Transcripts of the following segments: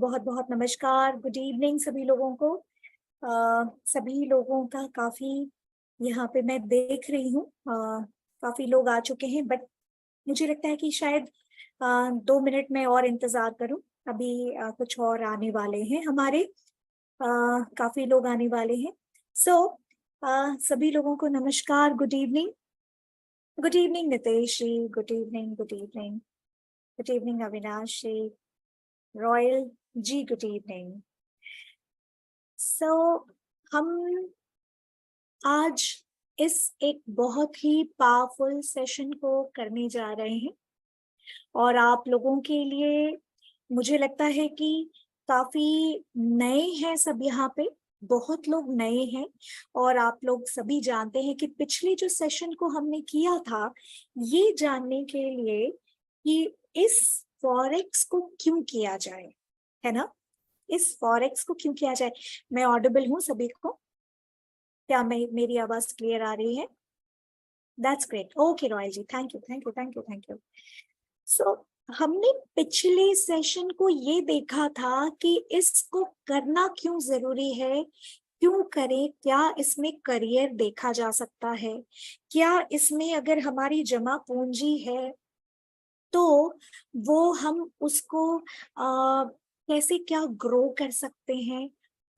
बहुत बहुत नमस्कार, गुड इवनिंग सभी लोगों को। सभी लोगों का काफी यहाँ पे मैं देख रही हूँ, काफी लोग आ चुके हैं, बट मुझे लगता है कि शायद 2 मिनट में और इंतजार करूं। अभी कुछ और आने वाले हैं हमारे, काफी लोग आने वाले हैं। सो सभी लोगों को नमस्कार, good evening. Good evening Nitesh ji, good evening, good evening, good evening Avinash ji, Royal ji, good evening. So हम आज इस एक बहुत ही पावरफुल सेशन को करने जा रहे हैं, और आप लोगों के लिए मुझे लगता है कि काफी नए हैं सब यहाँ पे, बहुत लोग नए हैं। और आप लोग सभी जानते हैं कि पिछले जो सेशन को हमने किया था ये जानने के लिए कि इस फॉरेक्स को क्यों किया जाए, है ना, इस फॉरेक्स को क्यों किया जाए। मैं ऑडिबल हूँ सभी को? क्या मेरी आवाज क्लियर आ रही है? That's great, okay Royal ji, thank you, thank you, thank you, thank you. So हमने पिछले सेशन को ये देखा था कि इसको करना क्यों जरूरी है, क्यों करें, क्या इसमें करियर देखा जा सकता है, क्या इसमें अगर हमारी जमा पूंजी है तो वो हम उसको कैसे क्या ग्रो कर सकते हैं,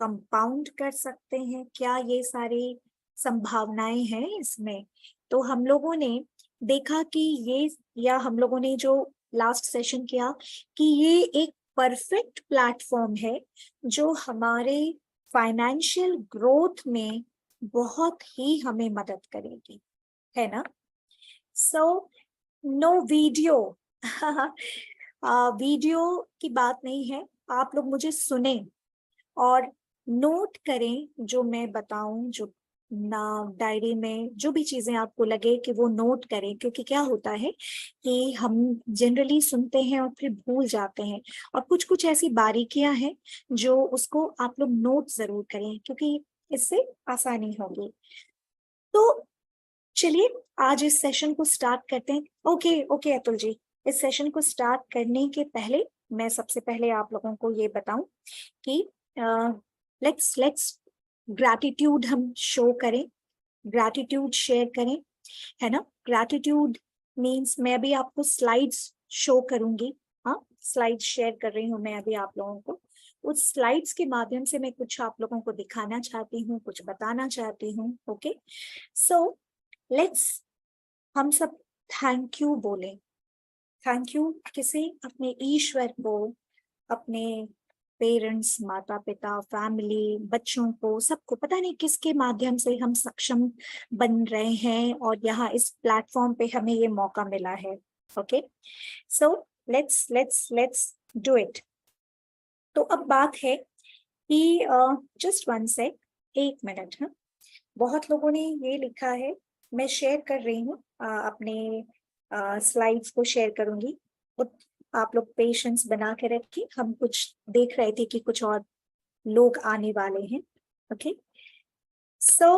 कंपाउंड कर सकते हैं, क्या ये सारी संभावनाएं हैं इसमें। तो हम लोगों ने देखा कि ये, या हम लोगों ने जो लास्ट सेशन किया कि ये एक परफेक्ट प्लेटफॉर्म है जो हमारे फाइनेंशियल ग्रोथ में बहुत ही हमें मदद करेगी, है ना। सो नो वीडियो वीडियो की बात नहीं है, आप लोग मुझे सुने और नोट करें जो मैं बताऊं, जो ना डायरी में जो भी चीजें आपको लगे कि वो नोट करें, क्योंकि क्या होता है कि हम जनरली सुनते हैं और फिर भूल जाते हैं, और कुछ कुछ ऐसी बारीकियां हैं जो उसको आप लोग नोट जरूर करें, क्योंकि इससे आसानी होगी। तो चलिए आज इस सेशन को स्टार्ट करते हैं। ओके ओके अतुल जी, इस सेशन को स्टार्ट करने के पहले मैं सबसे पहले आप लोगों को ये बताऊं कि लेट्स ग्रैटिट्यूड हम शो करें, ग्रैटिट्यूड शेयर करें, है ना। ग्रैटिट्यूड मीन्स मैं अभी आपको स्लाइड्स शो करूंगी, हाँ, स्लाइड्स शेयर कर रही हूँ मैं अभी आप लोगों को। उस स्लाइड्स के माध्यम से मैं कुछ आप लोगों को दिखाना चाहती हूँ, कुछ बताना चाहती हूँ। ओके, सो लेट्स हम सब थैंक यू बोले। थैंक यू किसे? अपने ईश्वर को, अपने पेरेंट्स, माता पिता, फैमिली, बच्चों को, सबको, पता नहीं किसके माध्यम से हम सक्षम बन रहे हैं और यहाँ इस प्लेटफॉर्म पे हमें ये मौका मिला है। Okay, so let's do it. तो अब बात है कि जस्ट वन सेक, 1 मिनट, हाँ। बहुत लोगों ने ये लिखा है, मैं शेयर कर रही हूँ, अपने स्लाइड्स को शेयर करूंगी, आप लोग पेशेंस बना के रखिए। हम कुछ देख रहे थे कि कुछ और लोग आने वाले हैं। ओके, सो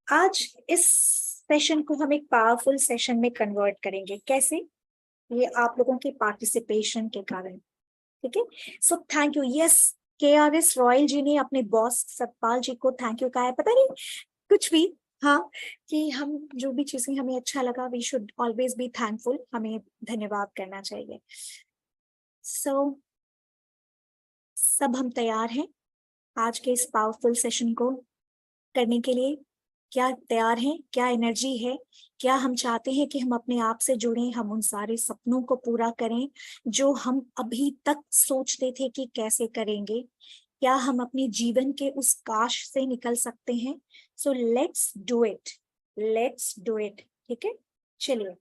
आज इस सेशन को हम एक पावरफुल सेशन में कन्वर्ट करेंगे। कैसे? ये आप लोगों के पार्टिसिपेशन के कारण, ठीक है। So thank you. Yes, KRS Royal ji ने अपने बॉस सतपाल जी को थैंक यू कहा है, पता नहीं कुछ भी, हाँ, कि हम जो भी चीजें हमें अच्छा लगा, we should always be thankful, हमें धन्यवाद करना चाहिए। सो सब हम तैयार हैं आज के इस पावरफुल सेशन को करने के लिए? क्या तैयार हैं? क्या एनर्जी है? क्या हम चाहते हैं कि हम अपने आप से जुड़ें, हम उन सारे सपनों को पूरा करें जो हम अभी तक सोचते थे कि कैसे करेंगे? क्या हम अपने जीवन के उस काश से निकल सकते हैं? So let's do it, let's do it, ठीक है, चलिए।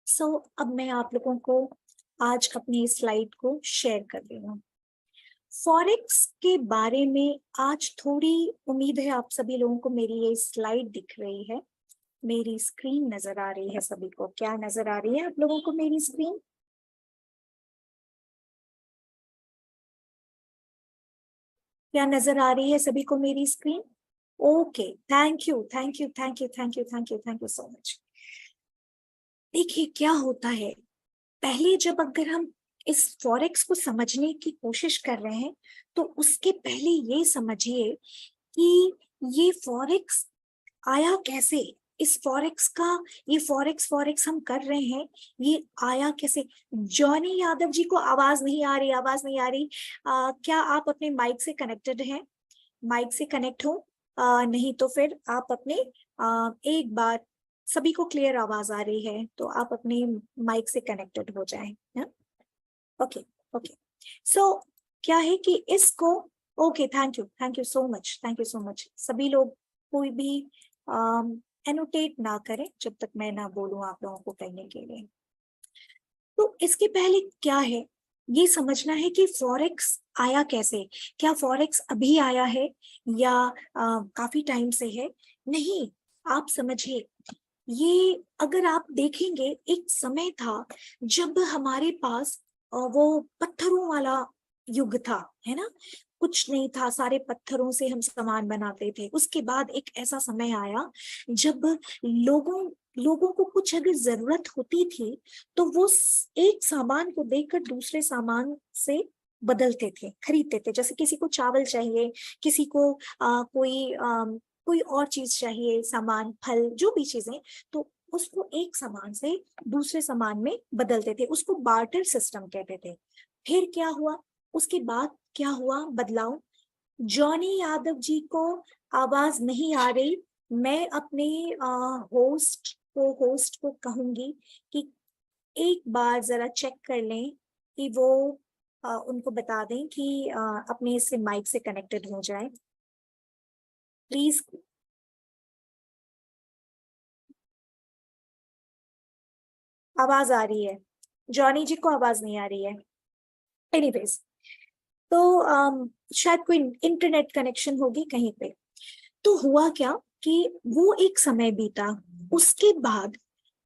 सो अब मैं आप लोगों को आज अपनी स्लाइड को शेयर कर रही हूँ। फॉरेक्स के बारे में आज थोड़ी, उम्मीद है आप सभी लोगों को मेरी ये स्लाइड दिख रही है, मेरी स्क्रीन नजर आ रही है सभी को? क्या नजर आ रही है आप लोगों को मेरी स्क्रीन? क्या नजर आ रही है सभी को मेरी screen? Okay, thank you, thank you, thank you, thank you, thank you, thank you so much. देखिए क्या होता है, पहले जब अगर हम इस फॉरेक्स को समझने की कोशिश कर रहे हैं, तो उसके पहले ये समझिए कि ये फॉरेक्स आया कैसे। इस फॉरेक्स का, ये फॉरेक्स फॉरेक्स हम कर रहे हैं, ये आया कैसे। जॉनी यादव जी को आवाज नहीं आ रही, आवाज नहीं आ रही। क्या आप अपने माइक से कनेक्टेड हैं? माइक से कनेक्ट हो? नहीं तो फिर आप अपने एक बार, सभी को क्लियर आवाज आ रही है तो आप अपने माइक से कनेक्टेड हो जाएं। Okay okay. सो क्या है कि इसको, okay, thank you so much, thank you so much. सभी लोग कोई भी एनोटेट ना करें जब तक मैं ना बोलूं आप लोगों को कहने के लिए। तो इसके पहले क्या है, ये समझना है कि फॉरेक्स आया कैसे। क्या फॉरेक्स अभी आया है या काफी टाइम से है? नहीं, आप समझिए, ये अगर आप देखेंगे, एक समय था जब हमारे पास वो पत्थरों वाला युग था, है ना। कुछ नहीं था, सारे पत्थरों से हम सामान बनाते थे। उसके बाद एक ऐसा समय आया जब लोगों लोगों को कुछ अगर जरूरत होती थी तो वो एक सामान को देखकर दूसरे सामान से बदलते थे, खरीदते थे। जैसे किसी को चावल चाहिए, किसी को कोई और चीज चाहिए, सामान, फल, जो भी चीजें, तो उसको एक सामान से दूसरे सामान में बदलते थे। उसको बार्टर सिस्टम कहते थे। फिर क्या हुआ, उसके बाद क्या हुआ बदलाव। जॉनी यादव जी को आवाज नहीं आ रही। मैं अपने होस्ट को कहूंगी कि एक बार जरा चेक कर लें कि वो उनको बता दें कि अपने से माइक से कनेक्टेड हो जाए प्लीज। आवाज आ रही है? जॉनी जी को आवाज नहीं आ रही है? एनीवेज, तो शायद कोई इंटरनेट कनेक्शन होगी कहीं पे। तो हुआ क्या कि वो एक समय बीता, उसके बाद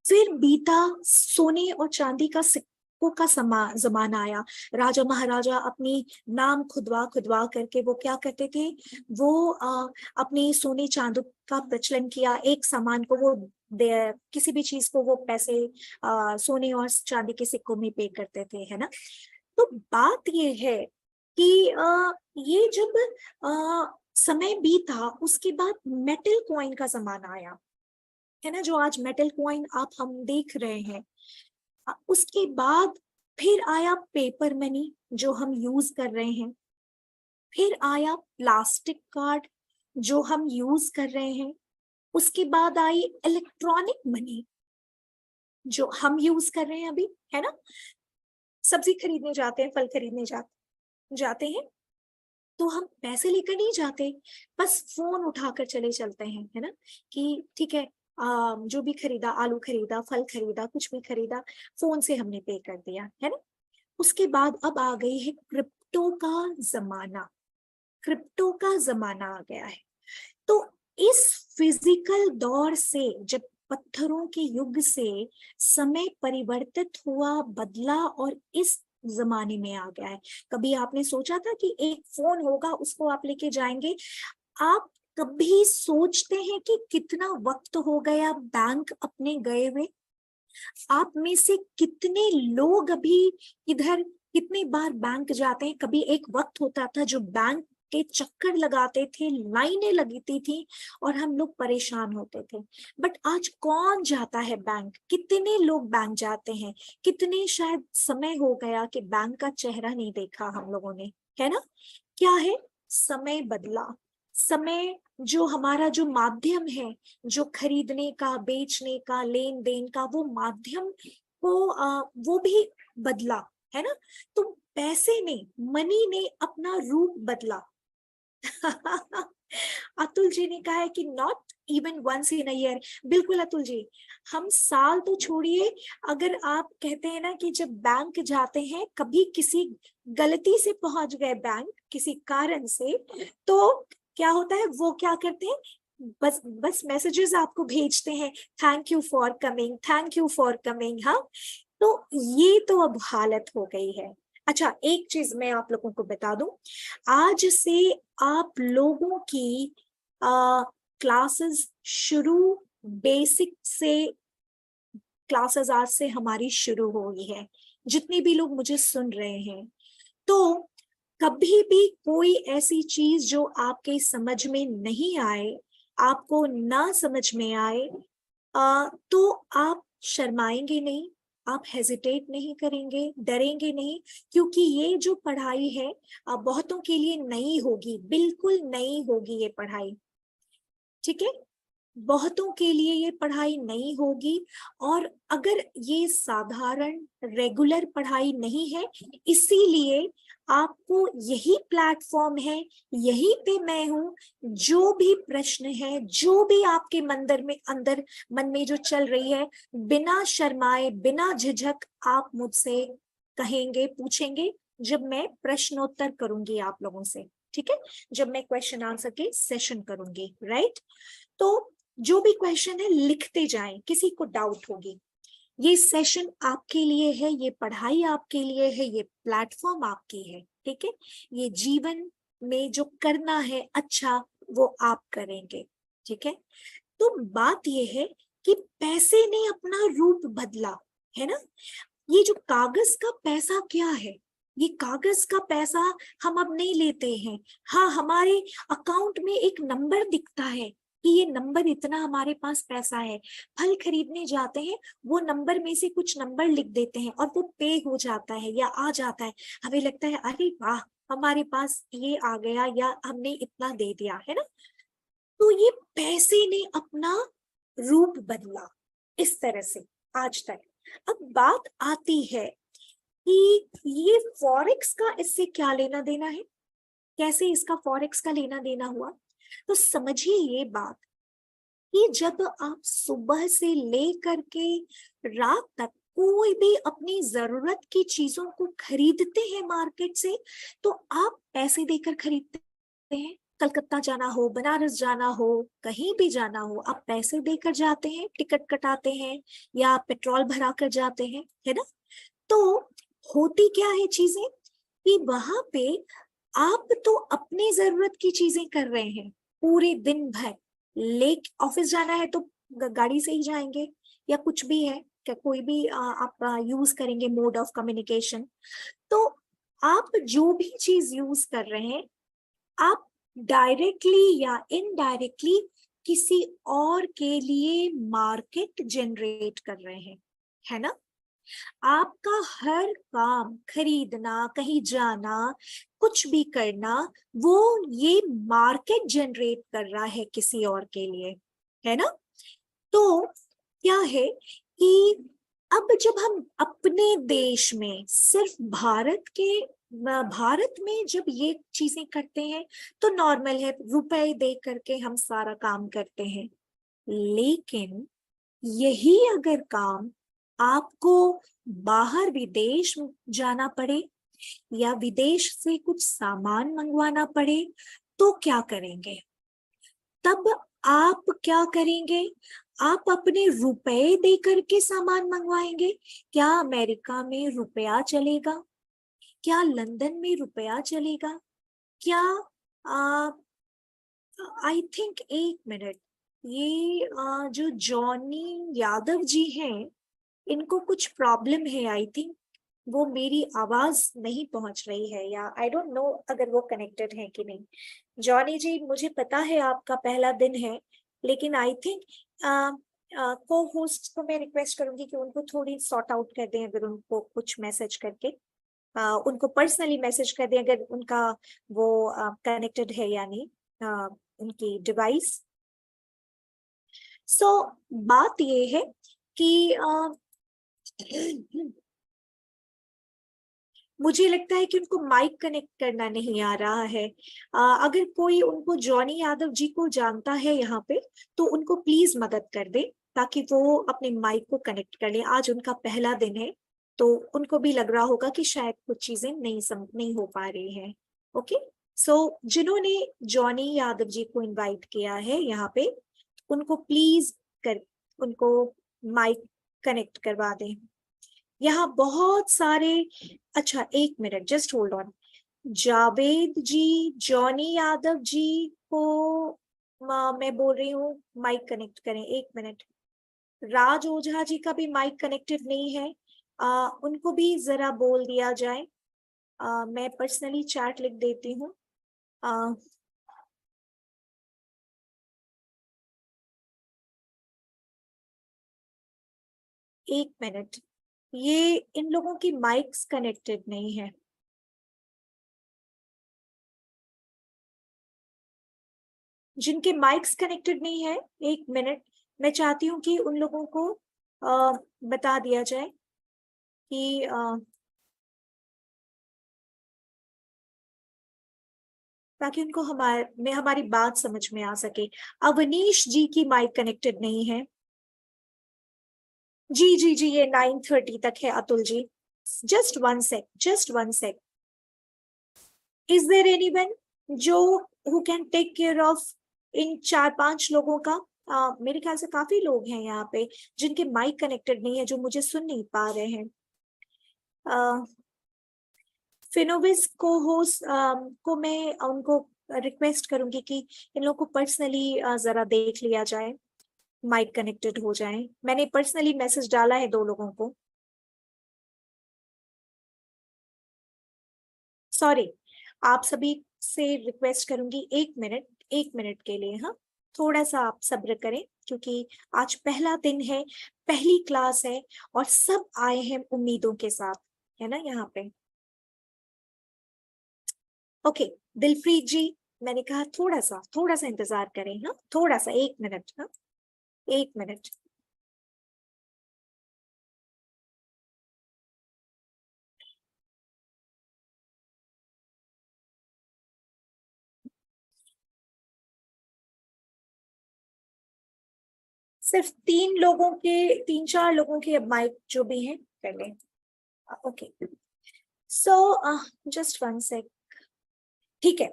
फिर बीता सोने और चांदी का सिक्कों का जमाना आया। राजा महाराजा अपनी नाम खुदवा खुदवा करके वो क्या करते थे, वो अपने सोने चांदी का प्रचलन किया। एक सामान को वो किसी भी चीज को वो पैसे सोने और चांदी के सिक्कों में पे करते थे, है ना। तो बात ये है कि ये जब समय बीता, उसके बाद मेटल कॉइन का जमाना आया, है ना, जो आज मेटल कॉइन आप हम देख रहे हैं। उसके बाद फिर आया पेपर मनी जो हम यूज कर रहे हैं। फिर आया प्लास्टिक कार्ड जो हम यूज कर रहे हैं। उसके बाद आई इलेक्ट्रॉनिक मनी जो हम यूज कर रहे हैं अभी, है ना। सब्जी खरीदने जाते हैं, फल खरीदने जाते हैं, तो हम पैसे लेकर नहीं जाते, बस फोन उठाकर चले चलते हैं, है ना। कि ठीक है, जो भी खरीदा, आलू खरीदा, फल खरीदा, कुछ भी खरीदा, फोन से हमने पे कर दिया, है ना। उसके बाद अब आ गई है क्रिप्टो का जमाना। क्रिप्टो का जमाना आ गया है। तो इस फिजिकल दौर से, जब पत्थरों के युग से समय परिवर्तित हुआ, बदला और इस जमाने में आ गया है। कभी आपने सोचा था कि एक फोन होगा, उसको आप लेके जाएंगे? आप कभी सोचते हैं कि कितना वक्त हो गया बैंक अपने गए हुए? आप में से कितने लोग अभी इधर कितनी बार बैंक जाते हैं? कभी एक वक्त होता था जो बैंक के चक्कर लगाते थे, लाइनें लगती थी और हम लोग परेशान होते थे। बट आज कौन जाता है बैंक? कितने लोग बैंक जाते हैं? कितने, शायद समय हो गया कि बैंक का चेहरा नहीं देखा हम लोगों ने, है ना। क्या है, समय बदला। समय, जो हमारा जो माध्यम है, जो खरीदने का, बेचने का, लेन देन का, वो माध्यम को वो भी बदला, है ना। तो पैसे ने, मनी ने अपना रूप बदला। अतुल जी ने कहा है कि not even once in a year. बिल्कुल अतुल जी, हम साल तो छोड़िए, अगर आप कहते हैं ना कि जब बैंक जाते हैं, कभी किसी गलती से पहुंच गए बैंक किसी कारण से, तो क्या होता है, वो क्या करते हैं, बस बस मैसेजेस आपको भेजते हैं, thank you for coming, thank you for coming. हाँ, तो ये तो अब हालत हो गई है। अच्छा, एक चीज मैं आप लोगों को बता दूं, आज से आप लोगों की क्लासेस शुरू, बेसिक से क्लासेस आज से हमारी शुरू हो गई है। जितने भी लोग मुझे सुन रहे हैं, तो कभी भी कोई ऐसी चीज जो आपके समझ में नहीं आए, आपको ना समझ में आए, तो आप शर्माएंगे नहीं, आप हेजिटेट नहीं करेंगे, डरेंगे नहीं, क्योंकि ये जो पढ़ाई है बहुतों के लिए नई होगी, बिल्कुल नई होगी ये पढ़ाई। ठीक है, बहुतों के लिए ये पढ़ाई नहीं होगी। और अगर ये साधारण रेगुलर पढ़ाई नहीं है, इसीलिए आपको यही प्लेटफॉर्म है, यहीं पे मैं हूं। जो भी प्रश्न है, जो भी आपके अंदर मन में जो चल रही है, बिना शर्माए, बिना झिझक आप मुझसे कहेंगे, पूछेंगे, जब मैं प्रश्नोत्तर करूंगी आप लोगों से। ठीक है, जब मैं क्वेश्चन आंसर के सेशन करूंगी, राइट। तो जो भी क्वेश्चन है लिखते जाएं, किसी को डाउट होगी। ये सेशन आपके लिए है, ये पढ़ाई आपके लिए है, ये प्लेटफॉर्म आपकी है। ठीक है, ये जीवन में जो करना है अच्छा, वो आप करेंगे। ठीक है, तो बात ये है कि पैसे ने अपना रूप बदला है ना। ये जो कागज का पैसा क्या है, ये कागज का पैसा हम अब नहीं लेते हैं। हाँ, हमारे अकाउंट में एक नंबर दिखता है कि ये नंबर इतना हमारे पास पैसा है। फल खरीदने जाते हैं, वो नंबर में से कुछ नंबर लिख देते हैं और वो पे हो जाता है या आ जाता है। हमें लगता है अरे वाह, हमारे पास ये आ गया या हमने इतना दे दिया, है ना। तो ये पैसे ने अपना रूप बदला इस तरह से आज तक। अब बात आती है कि ये फॉरेक्स का इससे क्या लेना देना है, कैसे इसका फॉरेक्स का लेना देना हुआ। तो समझिए ये बात कि जब आप सुबह से लेकर के रात तक कोई भी अपनी जरूरत की चीजों को खरीदते हैं मार्केट से, तो आप पैसे देकर खरीदते हैं। कलकत्ता जाना हो, बनारस जाना हो, कहीं भी जाना हो, आप पैसे देकर जाते हैं, टिकट कटाते हैं या पेट्रोल भरा कर जाते हैं, है ना। तो होती क्या है चीजें कि वहां पे आप तो अपनी जरूरत की चीजें कर रहे हैं पूरे दिन भर। ऑफिस जाना है तो गाड़ी से ही जाएंगे, या कुछ भी है क्या, कोई भी आप यूज करेंगे मोड ऑफ कम्युनिकेशन। तो आप जो भी चीज यूज कर रहे हैं, आप डायरेक्टली या इनडायरेक्टली किसी और के लिए मार्केट जनरेट कर रहे हैं, है ना। आपका हर काम, खरीदना, कहीं जाना, कुछ भी करना, वो ये मार्केट जनरेट कर रहा है किसी और के लिए, है ना। तो क्या है कि अब जब हम अपने देश में, सिर्फ भारत में जब ये चीजें करते हैं तो नॉर्मल है, रुपए दे करके हम सारा काम करते हैं। लेकिन यही अगर काम आपको बाहर विदेश जाना पड़े या विदेश से कुछ सामान मंगवाना पड़े, तो क्या करेंगे। तब आप क्या करेंगे, आप अपने रुपए दे करके सामान मंगवाएंगे। क्या अमेरिका में रुपया चलेगा, क्या लंदन में रुपया चलेगा, क्या आई थिंक, एक मिनट, ये जो जॉनी यादव जी हैं, इनको कुछ प्रॉब्लम है आई थिंक। वो मेरी आवाज नहीं पहुंच रही है, या आई डोंट नो अगर वो कनेक्टेड है कि नहीं। जॉनी जी, मुझे पता है आपका पहला दिन है, लेकिन आई थिंक को होस्ट को मैं रिक्वेस्ट करूंगी कि उनको थोड़ी सॉर्ट आउट कर दें, अगर उनको कुछ मैसेज करके उनको पर्सनली मैसेज कर दें अगर उनका वो कनेक्टेड है या नहीं, उनकी डिवाइस। सो बात ये है कि मुझे लगता है कि उनको माइक कनेक्ट करना नहीं आ रहा है। अगर कोई उनको जॉनी यादव जी को जानता है यहाँ पे, तो उनको प्लीज मदद कर दे ताकि वो अपने माइक को कनेक्ट कर ले। आज उनका पहला दिन है, तो उनको भी लग रहा होगा कि शायद कुछ चीजें नहीं हो पा रही हैं। ओके, सो जिन्होंने जॉनी यादव जी को इनवाइट किया है यहाँ पे, उनको प्लीज कर उनको माइक कनेक्ट करवा दें। यहाँ बहुत सारे, अच्छा एक minute, just hold on. Javed ji, Johnny Yadav ji को मैं बोल रही हूँ माइक कनेक्ट करें, एक मिनट। राज ओझा जी का भी माइक कनेक्टेड नहीं है। उनको भी जरा बोल दिया जाए। मैं पर्सनली चैट लिख देती हूँ। एक मिनट, ये इन लोगों की माइक्स कनेक्टेड नहीं है। जिनके माइक्स कनेक्टेड नहीं है, एक मिनट, मैं चाहती हूँ कि उन लोगों को बता दिया जाए कि ताकि उनको हमारी बात समझ में आ सके। अवनीश जी की माइक कनेक्टेड नहीं है। जी जी जी, ये 9:30 तक है Atul ji. Just one sec, just one sec. Is there anyone जो who can take care of इन 4-5 लोगों का? मेरे ख्याल से काफी लोग हैं यहाँ पे जिनके माइक कनेक्टेड नहीं है, जो मुझे सुन नहीं पा रहे हैं। फिनोविस को होस्ट को मैं उनको रिक्वेस्ट करूंगी कि इन लोगों को पर्सनली जरा देख लिया जाए, माइक कनेक्टेड हो जाए। मैंने पर्सनली मैसेज डाला है 2 लोगों को। सॉरी, आप सभी से रिक्वेस्ट करूंगी 1 मिनट, 1 मिनट के लिए। हाँ, थोड़ा सा आप सब्र करें, क्योंकि आज पहला दिन है, पहली क्लास है और सब आए हैं उम्मीदों के साथ, है ना यहाँ पे। ओके, दिलप्रीत जी, मैंने कहा थोड़ा सा इंतजार करें। हाँ, थोड़ा सा, 1 मिनट। हाँ, 1 मिनट। सिर्फ 3-4 लोगों के माइक जो भी हैं कर लें। Okay, so just one sec. ठीक है,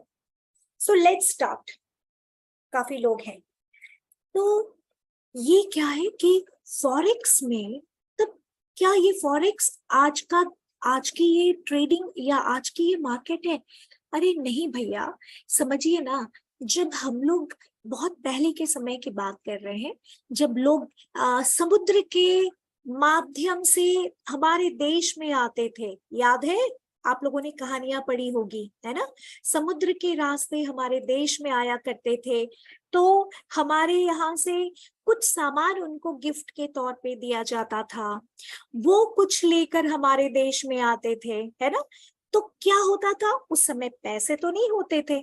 सो लेट्स स्टार्ट। काफी लोग हैं। तो ये क्या है कि फॉरेक्स में, तब क्या ये फॉरेक्स आज की ये ट्रेडिंग या आज की ये मार्केट है? अरे नहीं भैया, समझिए ना। जब हम लोग बहुत पहले के समय की बात कर रहे हैं, जब लोग समुद्र के माध्यम से हमारे देश में आते थे, याद है? आप लोगों ने कहानियां पढ़ी होगी, है ना? समुद्र के रास्ते हमारे देश में आया करते थे, तो हमारे यहाँ से कुछ सामान उनको गिफ्ट के तौर पे दिया जाता था। वो कुछ लेकर हमारे देश में आते थे, है ना? तो क्या होता था उस समय? पैसे तो नहीं होते थे,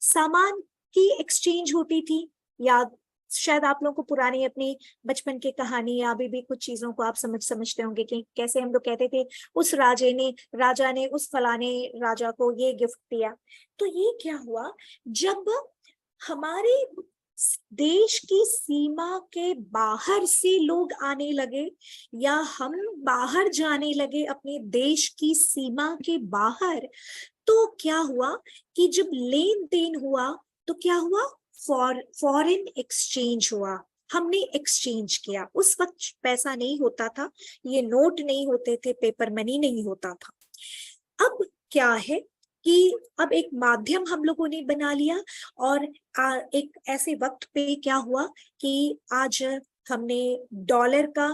सामान की एक्सचेंज होती थी। याद, शायद आप लोगों को पुरानी अपनी बचपन की कहानी या अभी भी कुछ चीजों को आप समझते होंगे कि कैसे हम लोग कहते थे उस राजा ने उस फलाने राजा को ये गिफ्ट दिया। तो ये क्या हुआ, जब हमारे देश की सीमा के बाहर से लोग आने लगे, या हम बाहर जाने लगे अपने देश की सीमा के बाहर, तो क्या हुआ कि जब लेन देन हुआ, तो क्या हुआ? फॉरेन एक्सचेंज हुआ। हमने एक्सचेंज किया। उस वक्त पैसा नहीं होता था, ये नोट नहीं होते थे, पेपर मनी नहीं होता था। अब क्या है कि अब एक माध्यम हम लोगों ने बना लिया, और एक ऐसे वक्त पे क्या हुआ कि आज हमने डॉलर का,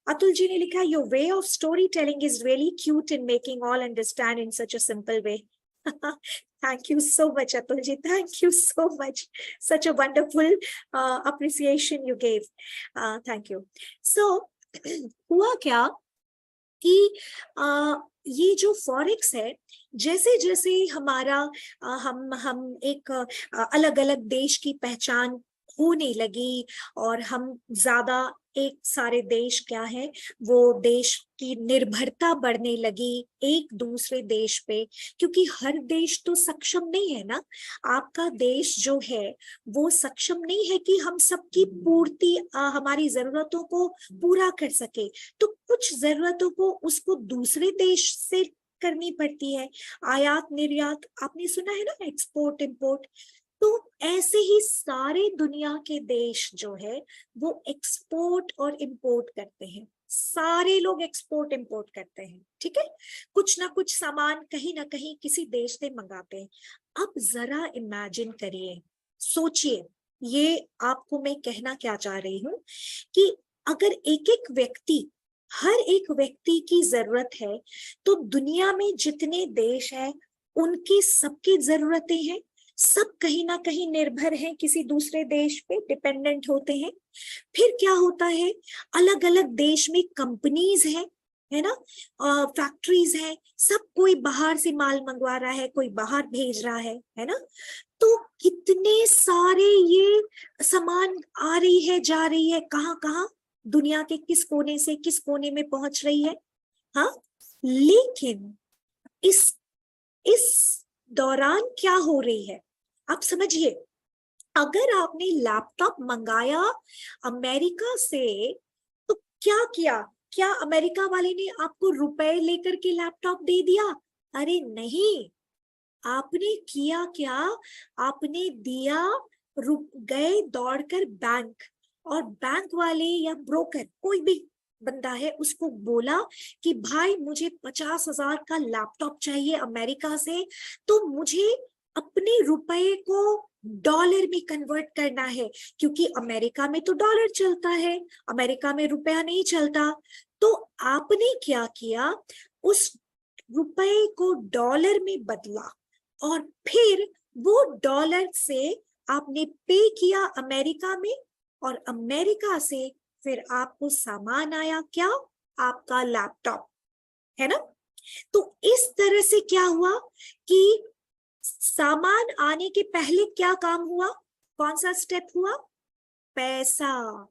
अतुल जी ने लिखा, your way of story telling is really cute in making all understand in such a simple way. Thank you so much Atul ji, thank you so much, such a wonderful appreciation you gave, thank you. So हुआ क्या कि ये जो forex है, जैसे जैसे हमारा हम एक अलग अलग देश की पहचान होने लगी, और हम ज्यादा एक सारे देश क्या है, वो देश की निर्भरता बढ़ने लगी एक दूसरे देश पे, क्योंकि हर देश तो सक्षम नहीं है ना। आपका देश जो है वो सक्षम नहीं है कि हम सबकी पूर्ति हमारी जरूरतों को पूरा कर सके। तो कुछ जरूरतों को उसको दूसरे देश से करनी पड़ती है, आयात निर्यात, आपने सुना है ना, एक्सपोर्ट इंपोर्ट। तो ऐसे ही सारे दुनिया के देश जो है वो एक्सपोर्ट और इंपोर्ट करते हैं, सारे लोग एक्सपोर्ट इंपोर्ट करते हैं, ठीक है? कुछ ना कुछ सामान कहीं ना कहीं किसी देश से मंगाते हैं। अब जरा इमेजिन करिए, सोचिए, ये आपको मैं कहना क्या चाह रही हूं कि अगर एक एक व्यक्ति हर एक व्यक्ति की जरूरत है, तो दुनिया में जितने देश हैं उनकी सबकी जरूरतें हैं, सब कहीं ना कहीं निर्भर हैं, किसी दूसरे देश पे डिपेंडेंट होते हैं। फिर क्या होता है, अलग अलग देश में कंपनीज हैं, है ना, फैक्ट्रीज हैं, सब कोई बाहर से माल मंगवा रहा है, कोई बाहर भेज रहा है ना। तो कितने सारे ये सामान आ रही है जा रही है, कहाँ कहाँ, दुनिया के किस कोने से किस कोने में पहुंच रही है। हाँ, लेकिन इस दौरान क्या हो रही है, आप समझिए। अगर आपने लैपटॉप मंगाया अमेरिका से, तो क्या किया, क्या अमेरिका वाले ने आपको रुपए लेकर के लैपटॉप दे दिया? अरे नहीं, आपने किया क्या, आपने दिया, रुक गए दौड़कर बैंक, और बैंक वाले या ब्रोकर कोई भी बंदा है उसको बोला कि भाई मुझे 50,000 का लैपटॉप चाहिए अमेरिका से, तो मुझे अपने रुपए को डॉलर में कन्वर्ट करना है, क्योंकि अमेरिका में तो डॉलर चलता है, अमेरिका में रुपया नहीं चलता। तो आपने क्या किया, उस रुपए को डॉलर में बदला, और फिर वो डॉलर से आपने पे किया अमेरिका में, और अमेरिका से फिर आपको सामान आया, क्या, आपका लैपटॉप, है ना। तो इस तरह से क्या हुआ कि सामान आने के पहले क्या काम हुआ, कौन सा स्टेप हुआ, पैसा,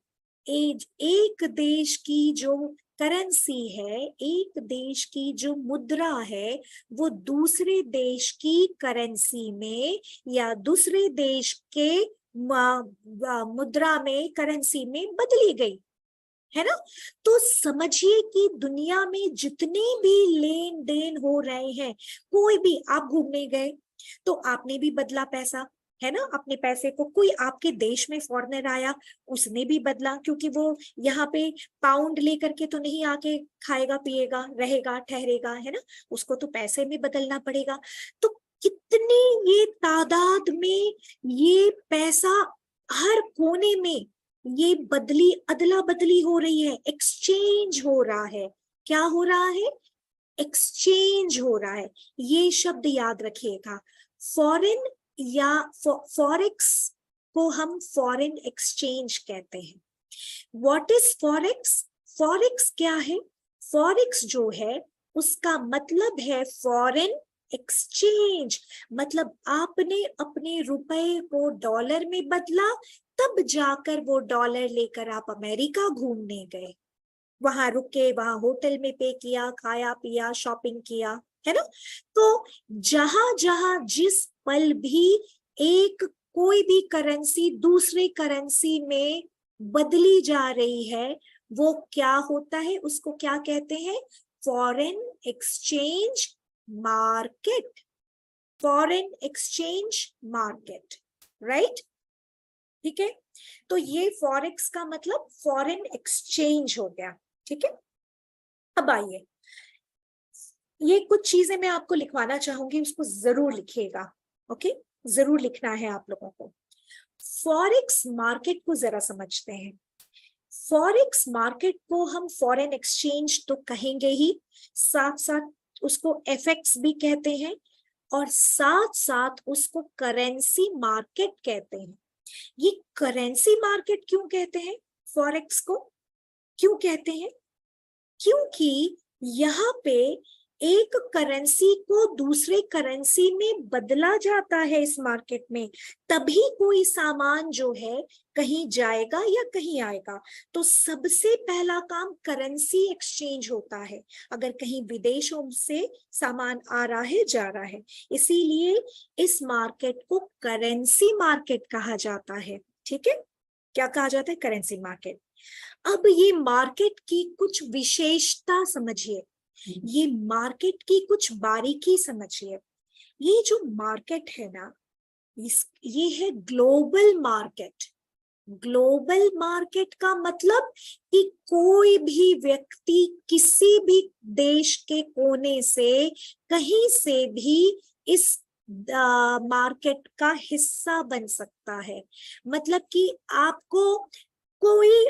एक देश की जो करेंसी है, एक देश की जो मुद्रा है, वो दूसरे देश की करेंसी में या दूसरे देश के मुद्रा में, करेंसी में बदली गई, है ना। तो समझिए कि दुनिया में जितने भी लेन देन हो रहे हैं, कोई भी, आप घूमने गए तो आपने भी बदला पैसा, है ना, अपने पैसे को, कोई आपके देश में फॉरेनर आया उसने भी बदला, क्योंकि वो यहाँ पे पाउंड लेकर के तो नहीं आके खाएगा पिएगा रहेगा ठहरेगा, है ना, उसको तो पैसे में बदलना पड़ेगा। तो कितनी ये तादाद में ये पैसा हर कोने में ये बदली अदला बदली हो रही है, एक्सचेंज हो रहा है। क्या हो रहा है, एक्सचेंज हो रहा है। ये शब्द याद रखिएगा, फॉरेन या फॉरेक्स को हम फॉरेन एक्सचेंज कहते हैं। व्हाट इज फॉरेक्स, फॉरेक्स क्या है, फॉरेक्स जो है उसका मतलब है फॉरेन एक्सचेंज, मतलब आपने अपने रुपए को डॉलर में बदला, तब जाकर वो डॉलर लेकर आप अमेरिका घूमने गए, वहां रुके, वहां होटल में पे किया, खाया पिया, शॉपिंग किया, है ना। तो जहां जहां जिस पल भी एक कोई भी करेंसी दूसरे करेंसी में बदली जा रही है, वो क्या होता है, उसको क्या कहते हैं, foreign exchange market, foreign exchange market, right. ठीक है, तो ये फॉरेक्स का मतलब फॉरेन एक्सचेंज हो गया, ठीक है। अब आइए, ये कुछ चीजें मैं आपको लिखवाना चाहूंगी, उसको जरूर लिखिएगा, ओके, जरूर लिखना है आप लोगों को। फॉरेक्स मार्केट को जरा समझते हैं। फॉरेक्स मार्केट को हम फॉरेन एक्सचेंज तो कहेंगे ही, साथ साथ उसको एफएक्स भी कहते हैं, और साथ साथ उसको करेंसी मार्केट कहते हैं। ये करेंसी मार्केट क्यों कहते हैं, फॉरेक्स को क्यों कहते हैं, क्योंकि यहाँ पे एक करेंसी को दूसरे करेंसी में बदला जाता है इस मार्केट में, तभी कोई सामान जो है कहीं जाएगा या कहीं आएगा। तो सबसे पहला काम करेंसी एक्सचेंज होता है, अगर कहीं विदेशों से सामान आ रहा है जा रहा है, इसीलिए इस मार्केट को करेंसी मार्केट कहा जाता है। ठीक है, क्या कहा जाता है, करेंसी मार्केट। अब ये मार्केट की कुछ विशेषता समझिए, ये मार्केट की कुछ बारीकी समझिए। ये जो मार्केट है ना, ये है ग्लोबल मार्केट। ग्लोबल मार्केट का मतलब कि कोई भी व्यक्ति किसी भी देश के कोने से कहीं से भी इस मार्केट का हिस्सा बन सकता है। मतलब कि आपको कोई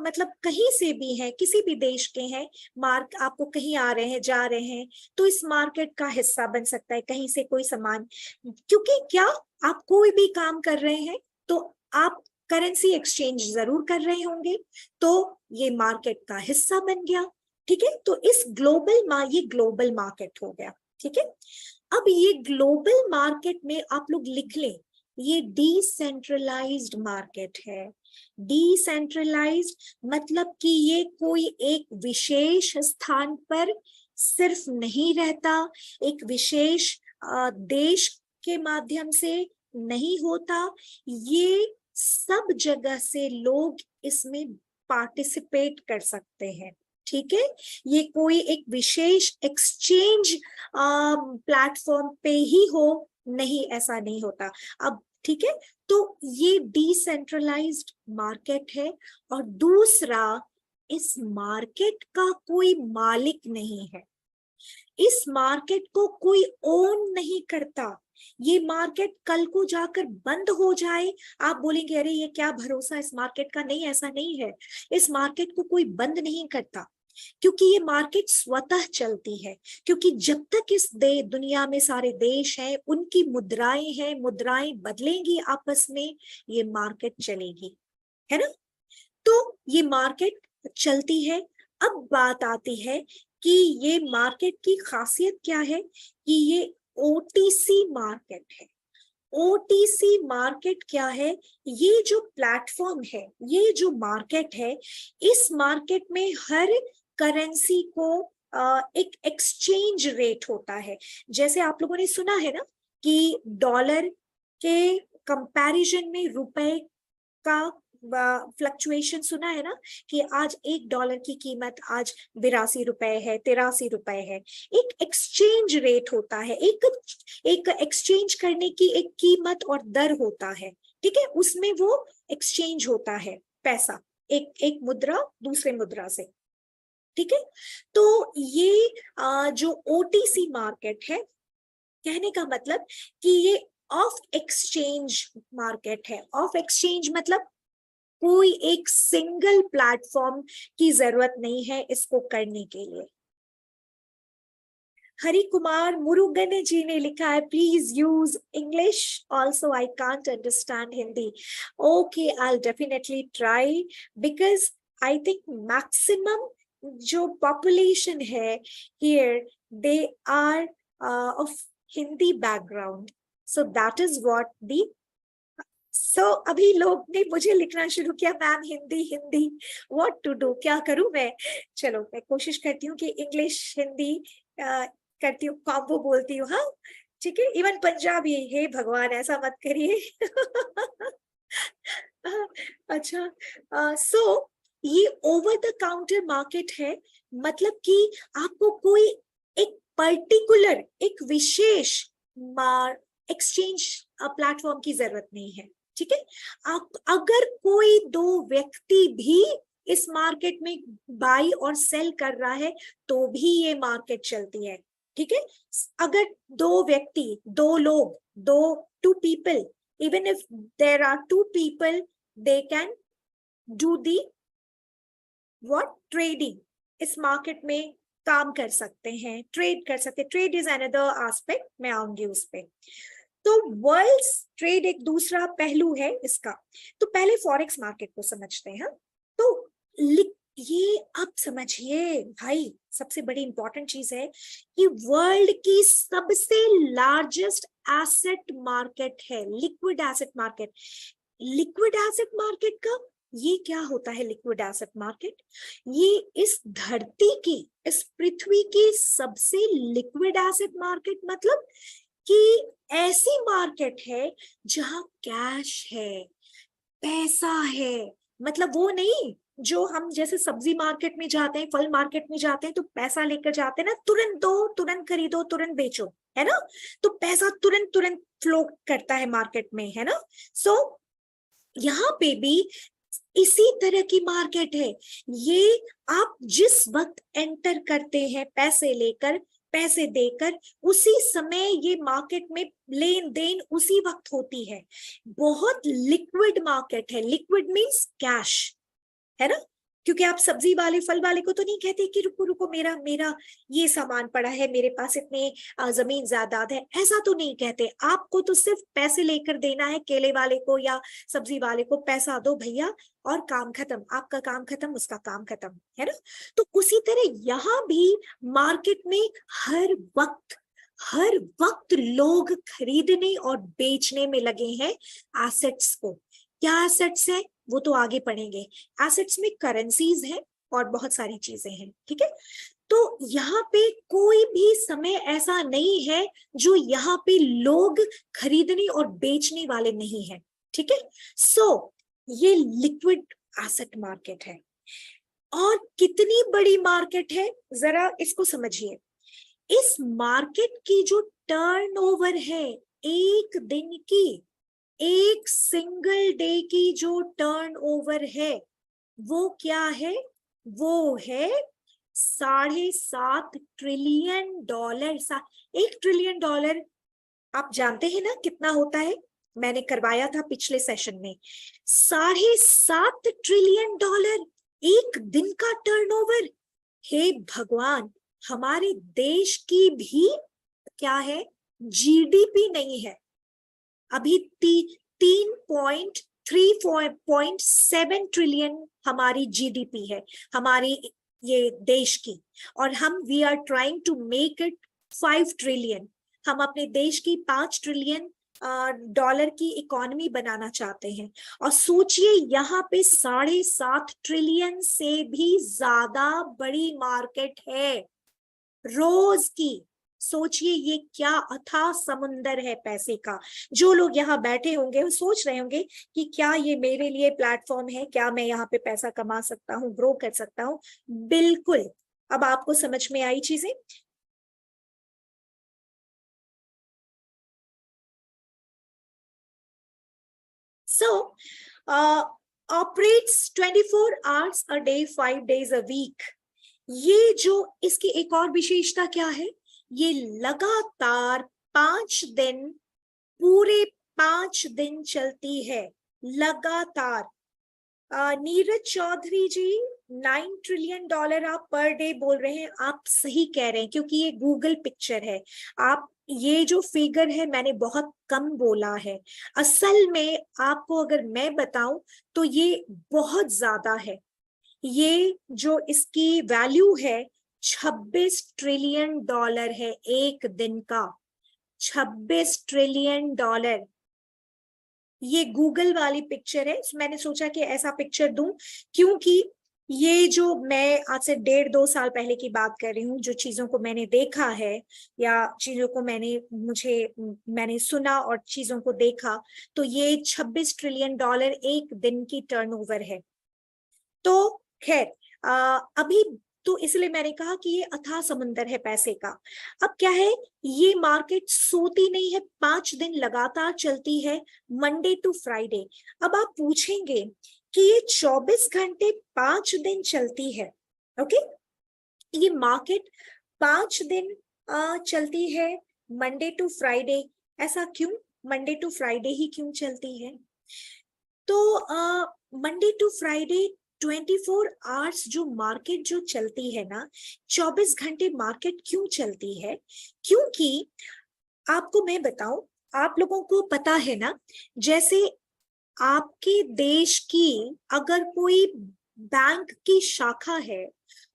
मतलब कहीं से भी है, किसी भी देश के हैं, मार्क आपको कहीं आ रहे हैं, जा रहे हैं, तो इस मार्केट का हिस्सा बन सकता है कहीं से कोई सामान। क्योंकि क्या, आप कोई भी काम कर रहे हैं तो आप करेंसी एक्सचेंज जरूर कर रहे होंगे, तो ये मार्केट का हिस्सा बन गया। ठीक है, तो इस ये ग्लोबल मार्केट हो गया। ठीक है, अब ये ग्लोबल मार्केट में आप लोग लिख लें, ये डिसेंट्रलाइज्ड मार्केट है। डिसेंट्रलाइज्ड मतलब कि ये कोई एक विशेष स्थान पर सिर्फ नहीं रहता, एक विशेष देश के माध्यम से नहीं होता, ये सब जगह से लोग इसमें पार्टिसिपेट कर सकते हैं। ठीक है, ये कोई एक विशेष एक्सचेंज प्लेटफॉर्म पे ही हो, नहीं, ऐसा नहीं होता। अब ठीक है, तो ये डिसेंट्रलाइज्ड मार्केट है। और दूसरा, इस मार्केट का कोई मालिक नहीं है, इस मार्केट को कोई ओन नहीं करता। ये मार्केट कल को जाकर बंद हो जाए, आप बोलेंगे अरे ये क्या भरोसा इस मार्केट का, नहीं, ऐसा नहीं है। इस मार्केट को कोई बंद नहीं करता, क्योंकि ये मार्केट स्वतः चलती है। क्योंकि जब तक इस दुनिया में सारे देश हैं, उनकी मुद्राएं हैं, मुद्राएं बदलेंगी आपस में, ये मार्केट चलेगी, है ना। तो ये मार्केट चलती है। अब बात आती है कि ये मार्केट की खासियत क्या है, कि ये ओटीसी मार्केट है। ओटीसी मार्केट क्या है, ये जो प्लेटफॉर्म है, ये जो मार्केट है, इस मार्केट में हर करेंसी को एक एक्सचेंज रेट होता है। जैसे आप लोगों ने सुना है ना कि डॉलर के कंपैरिजन में रुपए का फ्लक्चुएशन सुना है ना, कि आज $1 की कीमत आज 82 रुपए है, 83 रुपए है। एक एक्सचेंज रेट होता है, एक एक्सचेंज करने की एक कीमत और दर होता है। ठीक है, उसमें वो एक्सचेंज होता है पैसा, एक मुद्रा दूसरे मुद्रा से। ठीक है, तो ये जो ओटीसी मार्केट है, कहने का मतलब कि ये ऑफ एक्सचेंज मार्केट है। ऑफ एक्सचेंज मतलब कोई एक सिंगल प्लेटफॉर्म की जरूरत नहीं है इसको करने के लिए। हरि कुमार मुरुगन जी ने लिखा है, please use English also, I can't understand Hindi. Okay, I definitely try, because I think maximum जो पॉपुलेशन है here, they are of Hindi background, so that is what दी। अभी लोग ने मुझे लिखना शुरू किया, ma'am Hindi Hindi, what to do, क्या करूं मैं। चलो मैं कोशिश करती हूँ कि इंग्लिश हिंदी करती हूँ, कॉम्बो बोलती हूँ। हाँ ठीक है, इवन पंजाबी, हे भगवान ऐसा मत करिए। अच्छा, ये ओवर द काउंटर मार्केट है, मतलब कि आपको कोई एक पर्टिकुलर, एक विशेष एक्सचेंज प्लेटफॉर्म की जरूरत नहीं है। ठीक है, अगर कोई दो व्यक्ति भी इस मार्केट में बाई और सेल कर रहा है तो भी ये मार्केट चलती है। ठीक है, अगर दो व्यक्ति, दो लोग, two people, even if there are two people, they can do the what, trading, इस मार्केट में काम कर सकते हैं, ट्रेड कर सकते हैं। ट्रेड इज अनदर एस्पेक्ट, मैं आऊंगी उस पर। तो वर्ल्ड ट्रेड एक दूसरा पहलू है इसका। तो पहले फॉरेक्स मार्केट को समझते हैं। तो ये आप समझिए भाई, सबसे बड़ी इंपॉर्टेंट चीज है कि वर्ल्ड की सबसे लार्जेस्ट एसेट मार्केट है liquid asset market. Liquid asset market का ये क्या होता है, लिक्विड एसेट मार्केट, ये इस धरती की, इस पृथ्वी की सबसे लिक्विड एसेट मार्केट, मतलब कि ऐसी मार्केट है जहां कैश है, पैसा है। मतलब वो नहीं जो हम जैसे सब्जी मार्केट में जाते हैं, फल मार्केट में जाते हैं तो पैसा लेकर जाते हैं ना, तुरंत दो, तुरंत खरीदो, तुरंत बेचो, है ना। तो पैसा तुरंत तुरंत फ्लो करता है मार्केट में, है ना। सो यहाँ पे भी इसी तरह की मार्केट है। ये आप जिस वक्त एंटर करते हैं पैसे लेकर, पैसे देकर, उसी समय ये मार्केट में लेन देन उसी वक्त होती है। बहुत लिक्विड मार्केट है। लिक्विड मींस कैश, है ना? क्योंकि आप सब्जी वाले फल वाले को तो नहीं कहते कि रुको रुको मेरा मेरा ये सामान पड़ा है, मेरे पास इतने जमीन जायदाद है, ऐसा तो नहीं कहते। आपको तो सिर्फ पैसे लेकर देना है, केले वाले को या सब्जी वाले को पैसा दो भैया और काम खत्म, आपका काम खत्म, उसका काम खत्म, है ना? तो उसी तरह यहाँ भी मार्केट में हर वक्त हर वक्त लोग खरीदने और बेचने में लगे हैं एसेट्स को। क्या एसेट्स है वो तो आगे पढ़ेंगे। एसेट्स में करेंसीज है और बहुत सारी चीजें हैं, ठीक है? तो यहाँ पे कोई भी समय ऐसा नहीं है जो यहाँ पे लोग खरीदने और बेचने वाले नहीं है, ठीक है? सो ये लिक्विड एसेट मार्केट है। और कितनी बड़ी मार्केट है जरा इसको समझिए। इस मार्केट की जो टर्नओवर है एक दिन की, एक सिंगल डे की जो टर्नओवर है वो क्या है? वो है $7.5 ट्रिलियन। $1 ट्रिलियन आप जानते हैं ना कितना होता है? मैंने करवाया था पिछले सेशन में। $7.5 ट्रिलियन एक दिन का टर्नओवर। हे भगवान, हमारे देश की भी क्या है? जीडीपी नहीं है अभी। 3.7 ट्रिलियन हमारी जीडीपी है, हमारी ये देश की। और हम we are trying to make it 5 trillion. हम अपने देश की 5 ट्रिलियन डॉलर की इकोनॉमी बनाना चाहते हैं। और सोचिए यहाँ पे 7.5 ट्रिलियन से भी ज्यादा बड़ी मार्केट है रोज की। सोचिए ये क्या अथाह समुंदर है पैसे का। जो लोग यहाँ बैठे होंगे वो सोच रहे होंगे कि क्या ये मेरे लिए प्लेटफॉर्म है, क्या मैं यहाँ पे पैसा कमा सकता हूँ, ग्रो कर सकता हूँ? बिल्कुल। अब आपको समझ में आई चीजें? So operates 24 hours a day 5 days a week. ये जो इसकी एक और विशेषता क्या है? ये लगातार 5 दिन, पूरे 5 दिन चलती है लगातार। नीरज चौधरी जी, $9 ट्रिलियन आप पर डे बोल रहे हैं, आप सही कह रहे हैं क्योंकि ये गूगल पिक्चर है। आप ये जो फिगर है मैंने बहुत कम बोला है। असल में आपको अगर मैं बताऊं तो ये बहुत ज्यादा है। ये जो इसकी वैल्यू है $26 ट्रिलियन है एक दिन का। $26 ट्रिलियन। ये गूगल वाली पिक्चर है। मैंने सोचा कि ऐसा पिक्चर दूं क्योंकि ये जो मैं आज से 1.5-2 साल पहले की बात कर रही हूँ, जो चीजों को मैंने देखा है या चीजों को मैंने सुना और चीजों को देखा, तो ये $26 ट्रिलियन एक दिन की टर्नओवर है। तो खैर अभी तो इसलिए मैंने कहा कि ये अथाह समुंदर है पैसे का। अब क्या है, ये मार्केट सोती नहीं है, 5 दिन लगातार चलती है, मंडे टू फ्राइडे। अब आप पूछेंगे कि ये 24 घंटे 5 दिन चलती है, ओके? ये मार्केट 5 दिन चलती है, मंडे टू फ्राइडे। ऐसा क्यों? मंडे टू फ्राइडे ही क्यों चलती है? तो मंडे टू फ्राइडे 24 आवर्स जो मार्केट जो चलती है ना, 24 घंटे मार्केट क्यों चलती है? क्योंकि आपको मैं बताऊं, आप लोगों को पता है ना, जैसे आपके देश की अगर कोई बैंक की शाखा है,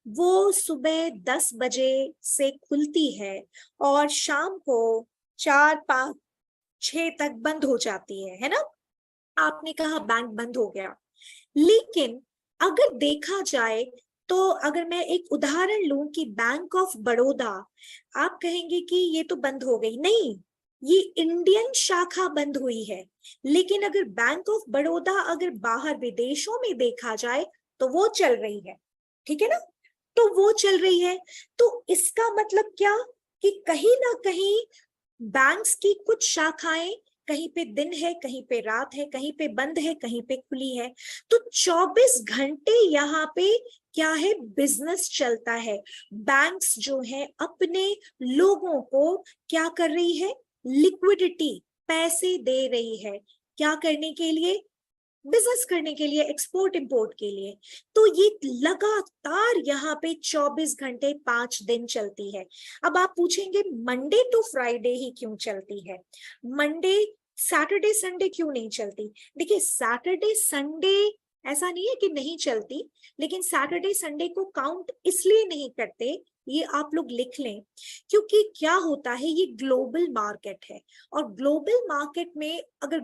वो सुबह 10 बजे से खुलती है और शाम को 4-5-6 तक बंद हो जाती है ना? आपने कहा बैंक बंद हो गया, लेकिन अगर देखा जाए तो अगर मैं एक उदाहरण लूं कि बैंक ऑफ बड़ौदा, आप कहेंगे कि ये तो बंद हो गई। नहीं, ये इंडियन शाखा बंद हुई है। लेकिन अगर बैंक ऑफ बड़ौदा अगर बाहर विदेशों में देखा जाए तो वो चल रही है, ठीक है ना? तो वो चल रही है। तो इसका मतलब क्या कि कहीं ना कहीं बैंक्स की कुछ शाखाएं, कहीं पे दिन है, कहीं पे रात है, कहीं पे बंद है, कहीं पे खुली है। तो 24 घंटे यहाँ पे क्या है, बिजनेस चलता है। बैंक्स जो है अपने लोगों को क्या कर रही है, लिक्विडिटी, पैसे दे रही है। क्या करने के लिए? बिजनेस करने के लिए, एक्सपोर्ट इंपोर्ट के लिए। तो ये लगातार यहाँ पे 24 घंटे 5 दिन चलती है। अब आप पूछेंगे मंडे टू फ्राइडे ही क्यों चलती है, मंडे सैटरडे संडे क्यों नहीं चलती? देखिए सैटरडे संडे ऐसा नहीं है कि नहीं चलती, लेकिन सैटरडे संडे को काउंट इसलिए नहीं करते, ये आप लोग लिख लें, क्योंकि क्या होता है ये ग्लोबल मार्केट है। और ग्लोबल मार्केट में अगर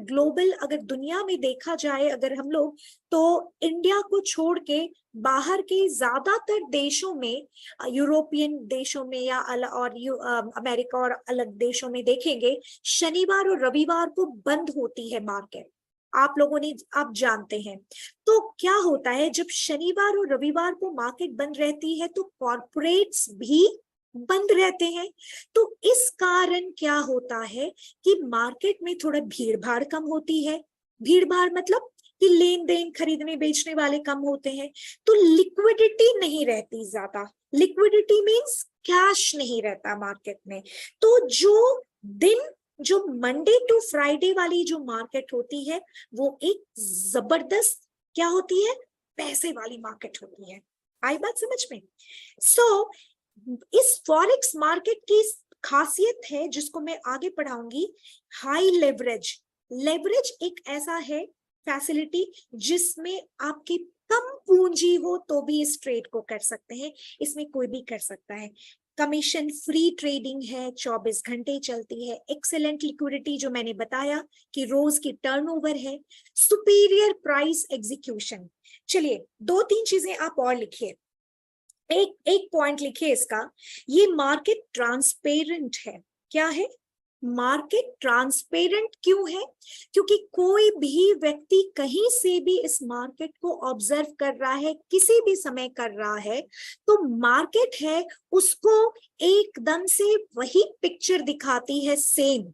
दुनिया में देखा जाए अगर हम लोग, तो इंडिया को छोड़ के बाहर के ज्यादातर देशों में, यूरोपियन देशों में या अमेरिका और अलग देशों में देखेंगे, शनिवार और रविवार को बंद होती है मार्केट। आप जानते हैं। तो क्या होता है जब शनिवार और रविवार को मार्केट बंद रहती है तो कॉर्पोरेट्स भी बंद रहते हैं। तो इस कारण क्या होता है कि मार्केट में थोड़ा भीड़ भाड़ कम होती है। भीड़ भाड़ मतलब कि लेन देन खरीदने बेचने वाले कम होते हैं, तो लिक्विडिटी नहीं रहती ज्यादा। लिक्विडिटी मींस कैश नहीं रहता मार्केट में। तो जो मंडे टू फ्राइडे वाली जो मार्केट होती है वो एक जबरदस्त क्या होती है, पैसे वाली मार्केट होती है। आई बात समझ में? सो इस फॉरेक्स मार्केट की खासियत है जिसको मैं आगे पढ़ाऊंगी, हाई लेवरेज। लेवरेज एक ऐसा है फैसिलिटी जिसमें आपकी कम पूंजी हो तो भी इस ट्रेड को कर सकते हैं, इसमें कोई भी कर सकता है। कमीशन फ्री ट्रेडिंग है, 24 घंटे चलती है। एक्सेलेंट लिक्विडिटी जो मैंने बताया कि रोज की टर्नओवर है। Superior price execution. चलिए 2-3 चीजें आप और लिखिए। एक पॉइंट लिखिए इसका, ये मार्केट ट्रांसपेरेंट है। क्या है? मार्केट ट्रांसपेरेंट क्यों है? क्योंकि कोई भी व्यक्ति कहीं से भी इस मार्केट को ऑब्जर्व कर रहा है, किसी भी समय कर रहा है, तो मार्केट है उसको एकदम से वही पिक्चर दिखाती है सेम।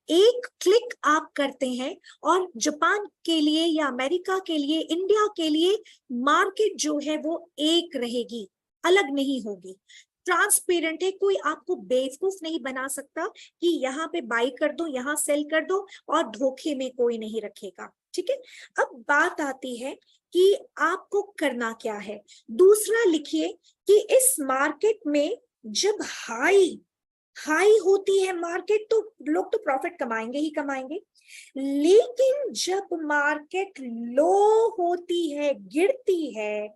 एक क्लिक आप करते हैं और जापान के लिए या अमेरिका के लिए, इंडिया के लिए मार्केट जो है वो एक रहेगी, अलग नहीं होगी। ट्रांसपेरेंट है, कोई आपको बेवकूफ नहीं बना सकता कि यहाँ पे बाई कर दो, यहाँ सेल कर दो, और धोखे में कोई नहीं रखेगा। ठीक है, अब बात आती है कि आपको करना क्या है। दूसरा लिखिए कि इस मार्केट में जब हाई होती है मार्केट तो लोग तो प्रॉफिट कमाएंगे ही कमाएंगे, लेकिन जब मार्केट लो होती है, गिरती है,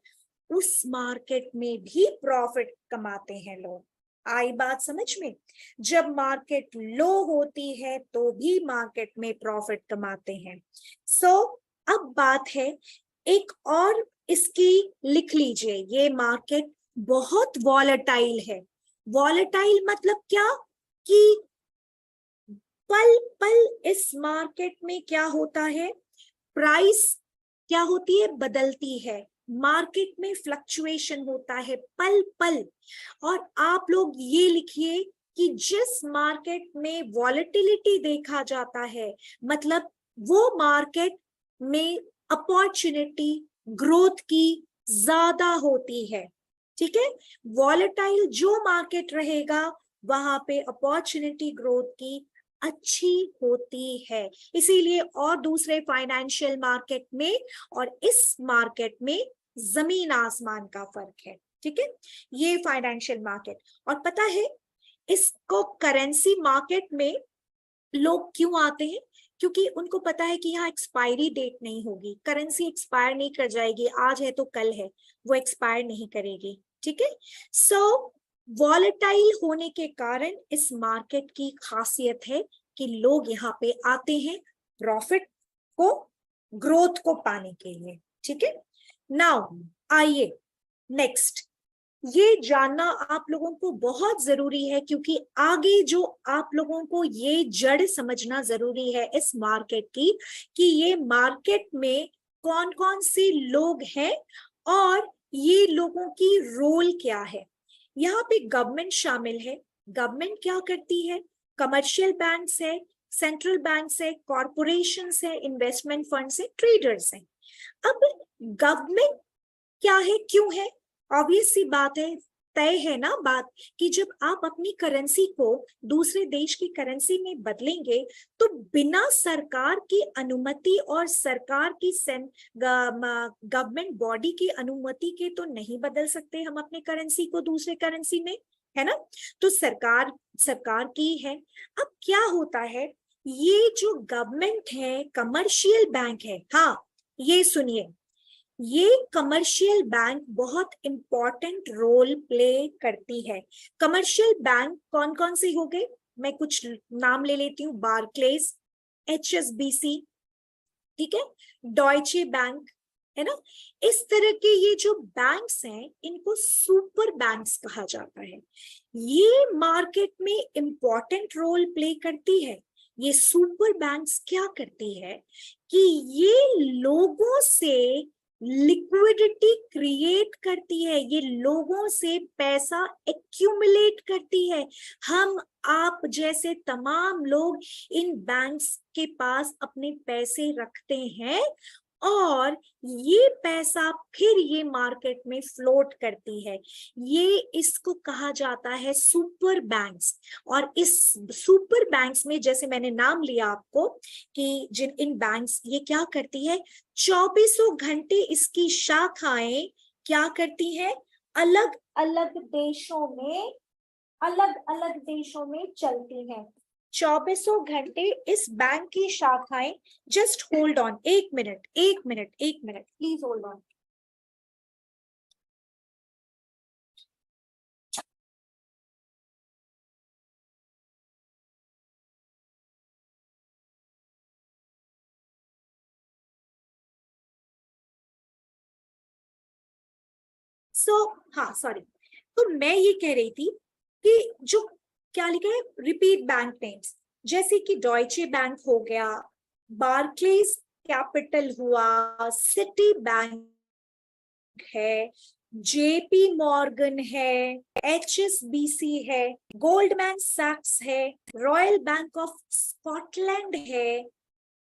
उस मार्केट में भी प्रॉफिट कमाते हैं लोग। आई बात समझ में? जब मार्केट लो होती है तो भी मार्केट में प्रॉफिट कमाते हैं। अब बात है एक और, इसकी लिख लीजिए, ये मार्केट बहुत वॉलेटाइल है। वॉलेटाइल मतलब क्या कि पल पल इस मार्केट में क्या होता है, प्राइस क्या होती है, बदलती है। मार्केट में फ्लक्चुएशन होता है पल पल। और आप लोग ये लिखिए कि जिस मार्केट में वॉलेटिलिटी देखा जाता है, मतलब वो मार्केट में अपॉर्चुनिटी ग्रोथ की ज्यादा होती है। ठीक है, वॉलेटाइल जो मार्केट रहेगा वहां पे अपॉर्चुनिटी ग्रोथ की अच्छी होती है। इसीलिए और दूसरे फाइनेंशियल मार्केट में और इस मार्केट में जमीन आसमान का फर्क है। ठीक है, ये फाइनेंशियल मार्केट। और पता है इसको करेंसी मार्केट में लोग क्यों आते हैं? क्योंकि उनको पता है कि यहाँ एक्सपायरी डेट नहीं होगी, करेंसी एक्सपायर नहीं कर जाएगी, आज है तो कल है, वो एक्सपायर नहीं करेगी। ठीक है, वॉलेटाइल होने के कारण इस मार्केट की खासियत है कि लोग यहाँ पे आते हैं प्रॉफिट को, ग्रोथ को पाने के लिए। ठीक है, नाउ आइए नेक्स्ट, ये जानना आप लोगों को बहुत जरूरी है, क्योंकि आगे जो आप लोगों को ये जड़ समझना जरूरी है इस मार्केट की, कि ये मार्केट में कौन कौन से लोग हैं और ये लोगों की रोल क्या है। यहाँ पे गवर्नमेंट शामिल है। गवर्नमेंट क्या करती है? कमर्शियल बैंक्स है, सेंट्रल बैंक्स है, कॉरपोरेशंस है, इन्वेस्टमेंट फंड्स है, ट्रेडर्स है। अब गवर्नमेंट क्या है, क्यों है? ऑब्वियस सी बात है, तय है ना बात कि जब आप अपनी करेंसी को दूसरे देश की करेंसी में बदलेंगे तो बिना सरकार की अनुमति और सरकार की गवर्नमेंट बॉडी की अनुमति के तो नहीं बदल सकते हम अपने करेंसी को दूसरे करेंसी में, है ना। तो सरकार सरकार की है। अब क्या होता है, ये जो गवर्नमेंट है, कमर्शियल बैंक है, हाँ ये सुनिए, ये कमर्शियल बैंक बहुत इंपॉर्टेंट रोल प्ले करती है। कमर्शियल बैंक कौन कौन से हो गए, मैं कुछ नाम ले लेती हूँ। बार्क्लेज, HSBC, ठीक है, डॉयचे बैंक, है ना। इस तरह के ये जो बैंक्स हैं इनको सुपर बैंक्स कहा जाता है। ये मार्केट में इंपॉर्टेंट रोल प्ले करती है। ये सुपर बैंक्स क्या करती है कि ये लोगों से लिक्विडिटी क्रिएट करती है, ये लोगों से पैसा एक्यूमुलेट करती है। हम आप जैसे तमाम लोग इन बैंक्स के पास अपने पैसे रखते हैं और ये पैसा फिर ये मार्केट में फ्लोट करती है। ये इसको कहा जाता है सुपर बैंक्स। और इस सुपर बैंक्स में जैसे मैंने नाम लिया आपको कि जिन इन बैंक्स ये क्या करती है, 24 घंटे इसकी शाखाएं क्या करती हैं, अलग अलग देशों में चलती हैं। 24 घंटे इस बैंक की शाखाएं, जस्ट होल्ड ऑन, एक मिनट प्लीज होल्ड ऑन। हाँ सॉरी, तो मैं ये कह रही थी कि जो क्या लिखा है, रिपीट बैंक नेम्स, जैसे कि डॉयचे बैंक हो गया, बार्क्लेज कैपिटल हुआ, सिटी बैंक है, जेपी मॉर्गन है, HSBC है, गोल्डमैन सैक्स है, रॉयल बैंक ऑफ स्कॉटलैंड है,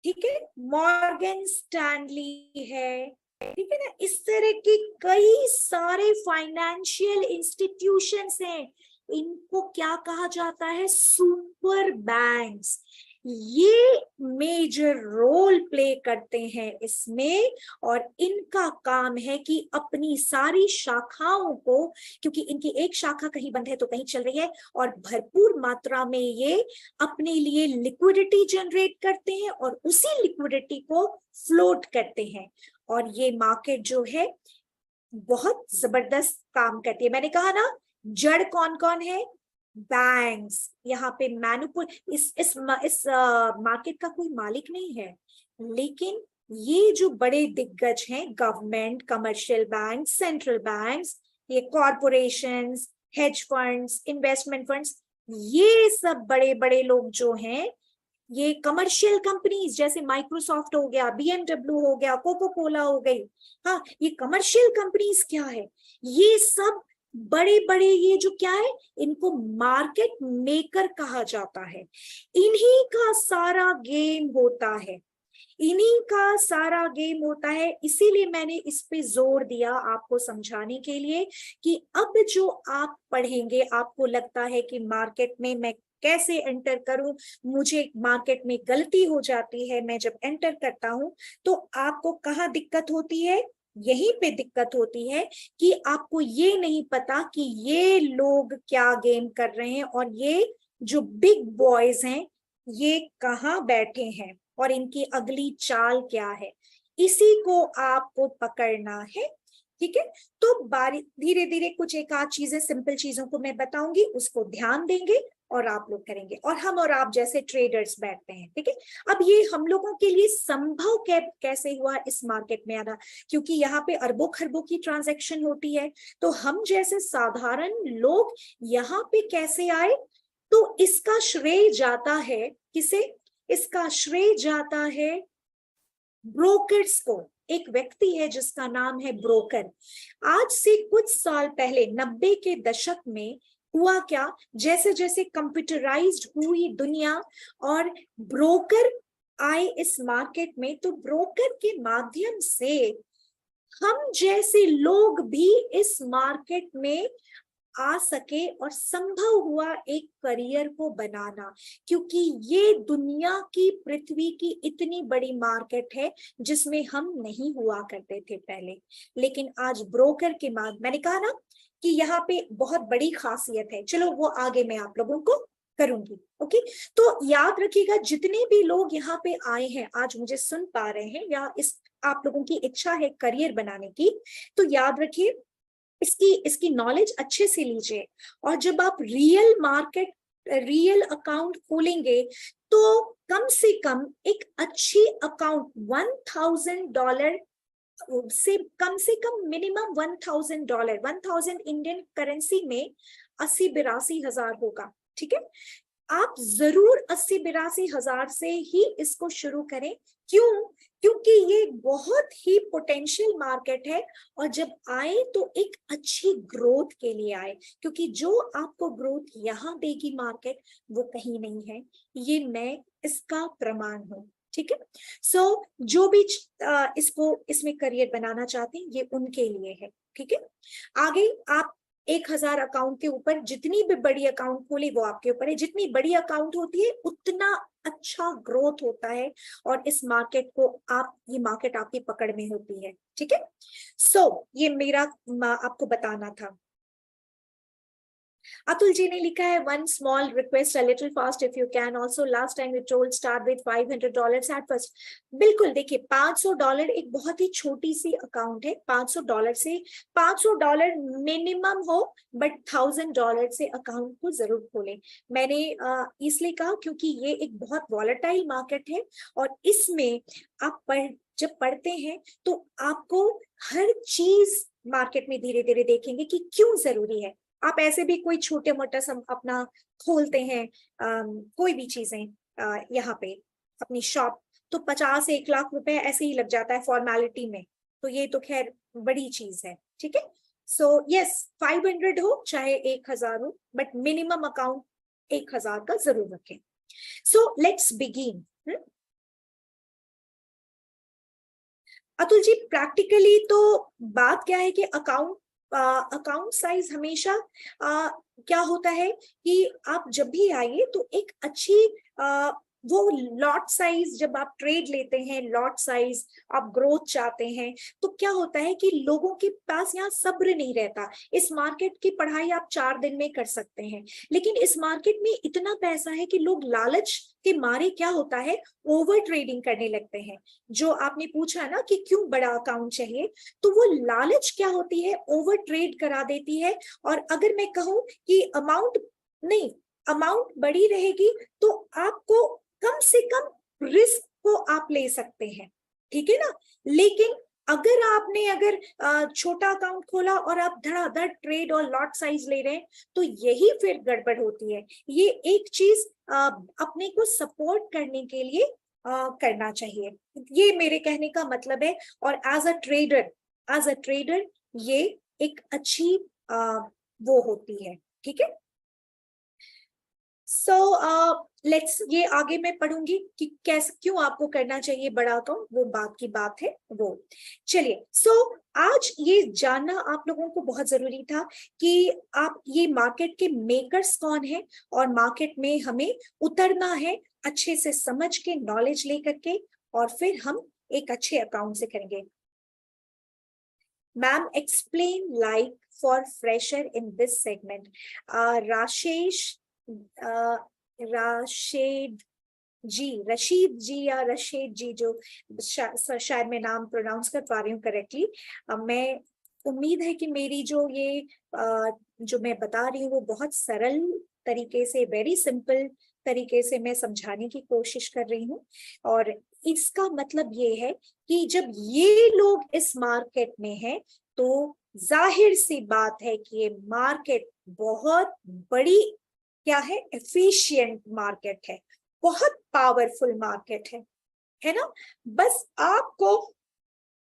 ठीक है, मॉर्गन स्टैनली है, ठीक है ना। इस तरह की कई सारे फाइनेंशियल इंस्टीट्यूशंस हैं, इनको क्या कहा जाता है, सुपर बैंक्स। ये मेजर रोल प्ले करते हैं इसमें, और इनका काम है कि अपनी सारी शाखाओं को, क्योंकि इनकी एक शाखा कहीं बंद है तो कहीं चल रही है, और भरपूर मात्रा में ये अपने लिए लिक्विडिटी जनरेट करते हैं और उसी लिक्विडिटी को फ्लोट करते हैं। और ये मार्केट जो है बहुत जबरदस्त काम करती है। मैंने कहा ना, जड़ कौन कौन है, बैंक्स। यहाँ पे मैनुपुल इस मार्केट का कोई मालिक नहीं है, लेकिन ये जो बड़े दिग्गज हैं, government, commercial bank, central banks, ये corporations, hedge funds, investment funds, ये सब बड़े बड़े लोग जो हैं, ये कमर्शियल कंपनीज जैसे माइक्रोसॉफ्ट हो गया, BMW हो गया, कोको कोला हो गई, हाँ ये कमर्शियल कंपनीज क्या है, ये सब बड़े बड़े, ये जो क्या है, इनको मार्केट मेकर कहा जाता है। इन्हीं का सारा गेम होता है, इन्हीं का सारा गेम होता है। इसीलिए मैंने इस पे जोर दिया आपको समझाने के लिए कि अब जो आप पढ़ेंगे, आपको लगता है कि मार्केट में मैं कैसे एंटर करूं, मुझे मार्केट में गलती हो जाती है, मैं जब एंटर करता हूं तो आपको कहाँ दिक्कत होती है, यहीं पे दिक्कत होती है कि आपको ये नहीं पता कि ये लोग क्या गेम कर रहे हैं और ये जो बिग बॉयज हैं ये कहाँ बैठे हैं और इनकी अगली चाल क्या है, इसी को आपको पकड़ना है। ठीक है, तो बारी धीरे धीरे कुछ एक आध चीजें, सिंपल चीजों को मैं बताऊंगी, उसको ध्यान देंगे और आप लोग करेंगे, और हम और आप जैसे ट्रेडर्स बैठते हैं। ठीक है, अब ये हम लोगों के लिए संभव कैसे हुआ इस मार्केट में आना, क्योंकि यहाँ पे अरबों खरबों की ट्रांजैक्शन होती है, तो हम जैसे साधारण लोग यहाँ पे कैसे आए, तो इसका श्रेय जाता है किसे, इसका श्रेय जाता है ब्रोकर्स को। एक व्यक्ति है जिसका नाम है ब्रोकर। आज से कुछ साल पहले 90 के दशक में हुआ क्या, जैसे जैसे कंप्यूटराइज्ड हुई दुनिया और ब्रोकर आए इस मार्केट में, तो ब्रोकर के माध्यम से हम जैसे लोग भी इस मार्केट में आ सके और संभव हुआ एक करियर को बनाना, क्योंकि ये दुनिया की, पृथ्वी की इतनी बड़ी मार्केट है जिसमें हम नहीं हुआ करते थे पहले। लेकिन आज ब्रोकर के माध्यम, मैंने कहा ना कि यहाँ पे बहुत बड़ी खासियत है, चलो वो आगे मैं आप लोगों को करूंगी। ओके, तो याद रखिएगा, जितने भी लोग यहाँ पे आए हैं आज मुझे सुन पा रहे हैं, या इस आप लोगों की इच्छा है करियर बनाने की, तो याद रखिए इसकी इसकी नॉलेज अच्छे से लीजिए। और जब आप रियल मार्केट, रियल अकाउंट खोलेंगे, तो कम एक अच्छी अकाउंट $1000 से कम, मिनिमम $1000, 1000 इंडियन करेंसी में 80-82 हजार होगा। ठीक है, आप जरूर 80-82 हजार से ही इसको शुरू करें। क्यों? क्योंकि ये बहुत ही पोटेंशियल मार्केट है, और जब आए तो एक अच्छी ग्रोथ के लिए आए, क्योंकि जो आपको ग्रोथ यहाँ देगी मार्केट, वो कहीं नहीं है। ये मैं इसका प्रमाण हूँ। ठीक है, सो जो भी इसमें करियर बनाना चाहते हैं, ये उनके लिए है। ठीक है, आगे आप 1000 अकाउंट के ऊपर जितनी भी बड़ी अकाउंट खोली वो आपके ऊपर है। जितनी बड़ी अकाउंट होती है उतना अच्छा ग्रोथ होता है, और इस मार्केट को ये मार्केट आपकी पकड़ में होती है। ठीक है, सो ये मेरा आपको बताना था। अतुल जी ने लिखा है, one small request, a little fast if you can, also last time you told start with $500 at first. बिल्कुल, देखिए $500 एक बहुत ही छोटी सी अकाउंट है। $500 से, $500 मिनिमम हो, बट $1000 से अकाउंट को जरूर खोलें। मैंने इसलिए कहा क्योंकि ये एक बहुत वॉलेटाइल मार्केट है, और इसमें आप जब पढ़ते हैं तो आपको हर चीज मार्केट में धीरे धीरे देखेंगे कि क्यों जरूरी है। आप ऐसे भी कोई छोटे मोटा अपना खोलते हैं, कोई भी चीजें यहाँ पे अपनी शॉप, तो 50-1 लाख रुपए ऐसे ही लग जाता है फॉर्मेलिटी में। तो ये तो खैर बड़ी चीज है। ठीक है, सो यस, 500 हो चाहे 1000 हो, बट मिनिमम अकाउंट 1000 का जरूर रखें। So let's begin. Atul ji, practically तो बात क्या है कि अकाउंट साइज हमेशा क्या होता है कि आप जब भी आइए तो एक अच्छी वो लॉट साइज, जब आप ट्रेड लेते हैं, लॉट साइज आप ग्रोथ चाहते हैं, तो क्या होता है कि लोगों के पास यहाँ सब्र नहीं रहता। इस मार्केट की पढ़ाई आप 4 दिन में कर सकते हैं, लेकिन इस मार्केट में इतना पैसा है कि लोग लालच के मारे क्या होता है, ओवर ट्रेडिंग करने लगते हैं। जो आपने पूछा ना कि क्यों बड़ा अकाउंट चाहिए, तो वो लालच क्या होती है, ओवर ट्रेड करा देती है। और अगर मैं कहूं कि अमाउंट बड़ी रहेगी, तो आपको कम से कम रिस्क को आप ले सकते हैं। ठीक है ना, लेकिन अगर छोटा अकाउंट खोला और आप धड़ाधड़ ट्रेड और लॉट साइज ले रहे हैं, तो यही फिर गड़बड़ होती है। ये एक चीज अपने को सपोर्ट करने के लिए करना चाहिए, ये मेरे कहने का मतलब है। और एज अ ट्रेडर ये एक अच्छी वो होती है। ठीक है, सो लेट्स, ये आगे मैं पढ़ूंगी कि कैसे, क्यों आपको करना चाहिए बड़ा अकाउंट, वो बात की बात है वो। चलिए, आज ये जानना आप लोगों को बहुत जरूरी था कि आप ये मार्केट के मेकर्स कौन है, और मार्केट में हमें उतरना है अच्छे से समझ के, नॉलेज लेकर के, और फिर हम एक अच्छे अकाउंट से करेंगे। Ma'am, explain like for fresher in this segment. Rashed Rashid ji या रशीद जी, जो शायद मैं नाम प्रोनाउंस कर पा रही हूँ करेक्टली। मैं उम्मीद है कि मेरी जो मैं बता रही हूँ वो बहुत सरल तरीके से, वेरी सिंपल तरीके से मैं समझाने की कोशिश कर रही हूँ। और इसका मतलब ये है कि जब ये लोग इस मार्केट में हैं, तो जाहिर सी बात है कि ये मार्केट बहुत बड़ी, क्या है, एफिशिएंट मार्केट है, बहुत पावरफुल मार्केट है ना। बस आपको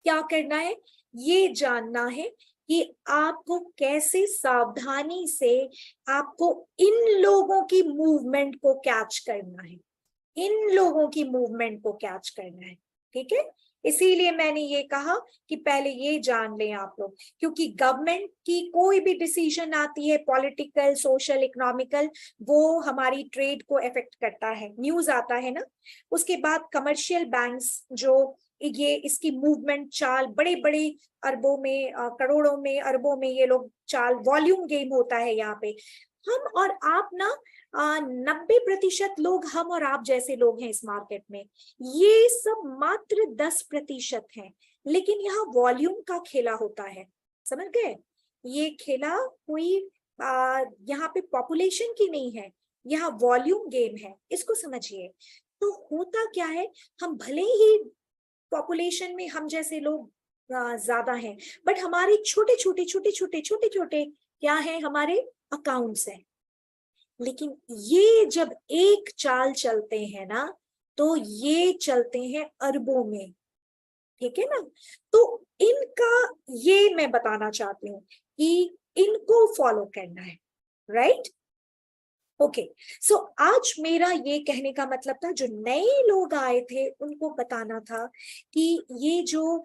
क्या करना है, ये जानना है कि आपको कैसे सावधानी से आपको इन लोगों की मूवमेंट को कैच करना है, इन लोगों की मूवमेंट को कैच करना है। ठीक है, इसीलिए मैंने ये कहा कि पहले ये जान लें आप लोग, क्योंकि गवर्नमेंट की कोई भी डिसीजन आती है, पॉलिटिकल, सोशल, इकोनॉमिकल, वो हमारी ट्रेड को इफेक्ट करता है, न्यूज आता है ना। उसके बाद कमर्शियल बैंक्स जो ये इसकी मूवमेंट चाल बड़े बड़े अरबों में, करोड़ों में, अरबों में ये लोग चाल, वॉल्यूम गेम होता है यहाँ पे। हम और आप ना 90% लोग हम और आप जैसे लोग हैं इस मार्केट में, ये सब मात्र 10% हैं, लेकिन यहाँ वॉल्यूम का खेला होता है, समझ गए। ये खेला कोई यहाँ पे पॉपुलेशन की नहीं है, यहाँ वॉल्यूम गेम है, इसको समझिए। तो होता क्या है, हम भले ही पॉपुलेशन में हम जैसे लोग ज्यादा हैं, बट हमारे छोटे छोटे छोटे छोटे छोटे छोटे क्या है, हमारे अकाउंट्स हैं। लेकिन ये जब एक चाल चलते हैं ना, तो ये चलते हैं अरबों में, ठीक है ना। तो इनका, ये मैं बताना चाहती हूँ कि इनको फॉलो करना है, राइट। ओके, सो आज मेरा ये कहने का मतलब था, जो नए लोग आए थे उनको बताना था कि ये जो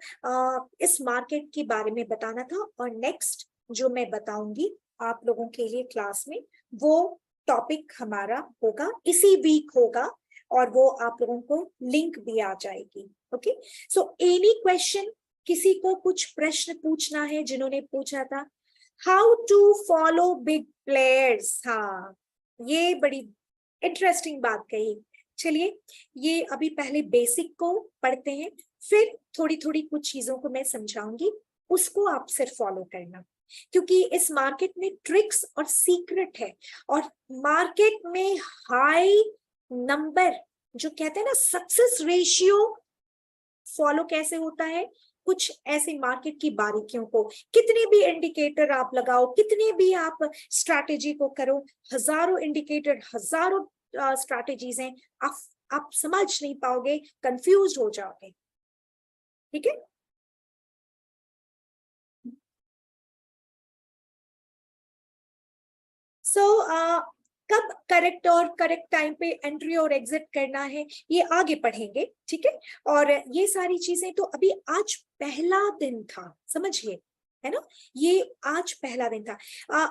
इस मार्केट के बारे में बताना था। और नेक्स्ट जो मैं बताऊंगी आप लोगों के लिए क्लास में, वो टॉपिक हमारा होगा, इसी वीक होगा, और वो आप लोगों को लिंक भी आ जाएगी। ओके, सो एनी क्वेश्चन, किसी को कुछ प्रश्न पूछना है जिन्होंने पूछा था, how to follow big players. हाँ, ये बड़ी इंटरेस्टिंग बात कही। चलिए, ये अभी पहले बेसिक को पढ़ते हैं, फिर थोड़ी थोड़ी कुछ चीजों को मैं समझाऊंगी, उसको आप सिर्फ फॉलो करना, क्योंकि इस मार्केट में ट्रिक्स और सीक्रेट है। और मार्केट में हाई नंबर, जो कहते हैं ना सक्सेस रेशियो, फॉलो कैसे होता है, कुछ ऐसे मार्केट की बारीकियों को, कितने भी इंडिकेटर आप लगाओ, कितने भी आप स्ट्रैटेजी को करो, हजारों इंडिकेटर, हजारों स्ट्रैटेजीज हैं, आप समझ नहीं पाओगे, कंफ्यूज हो जाओगे, ठीक है। सो कब करेक्ट और करेक्ट टाइम पे एंट्री और एग्जिट करना है, ये आगे पढ़ेंगे, ठीक है। और ये सारी चीजें तो अभी आज पहला दिन था, समझिए, है ना, ये आज पहला दिन था।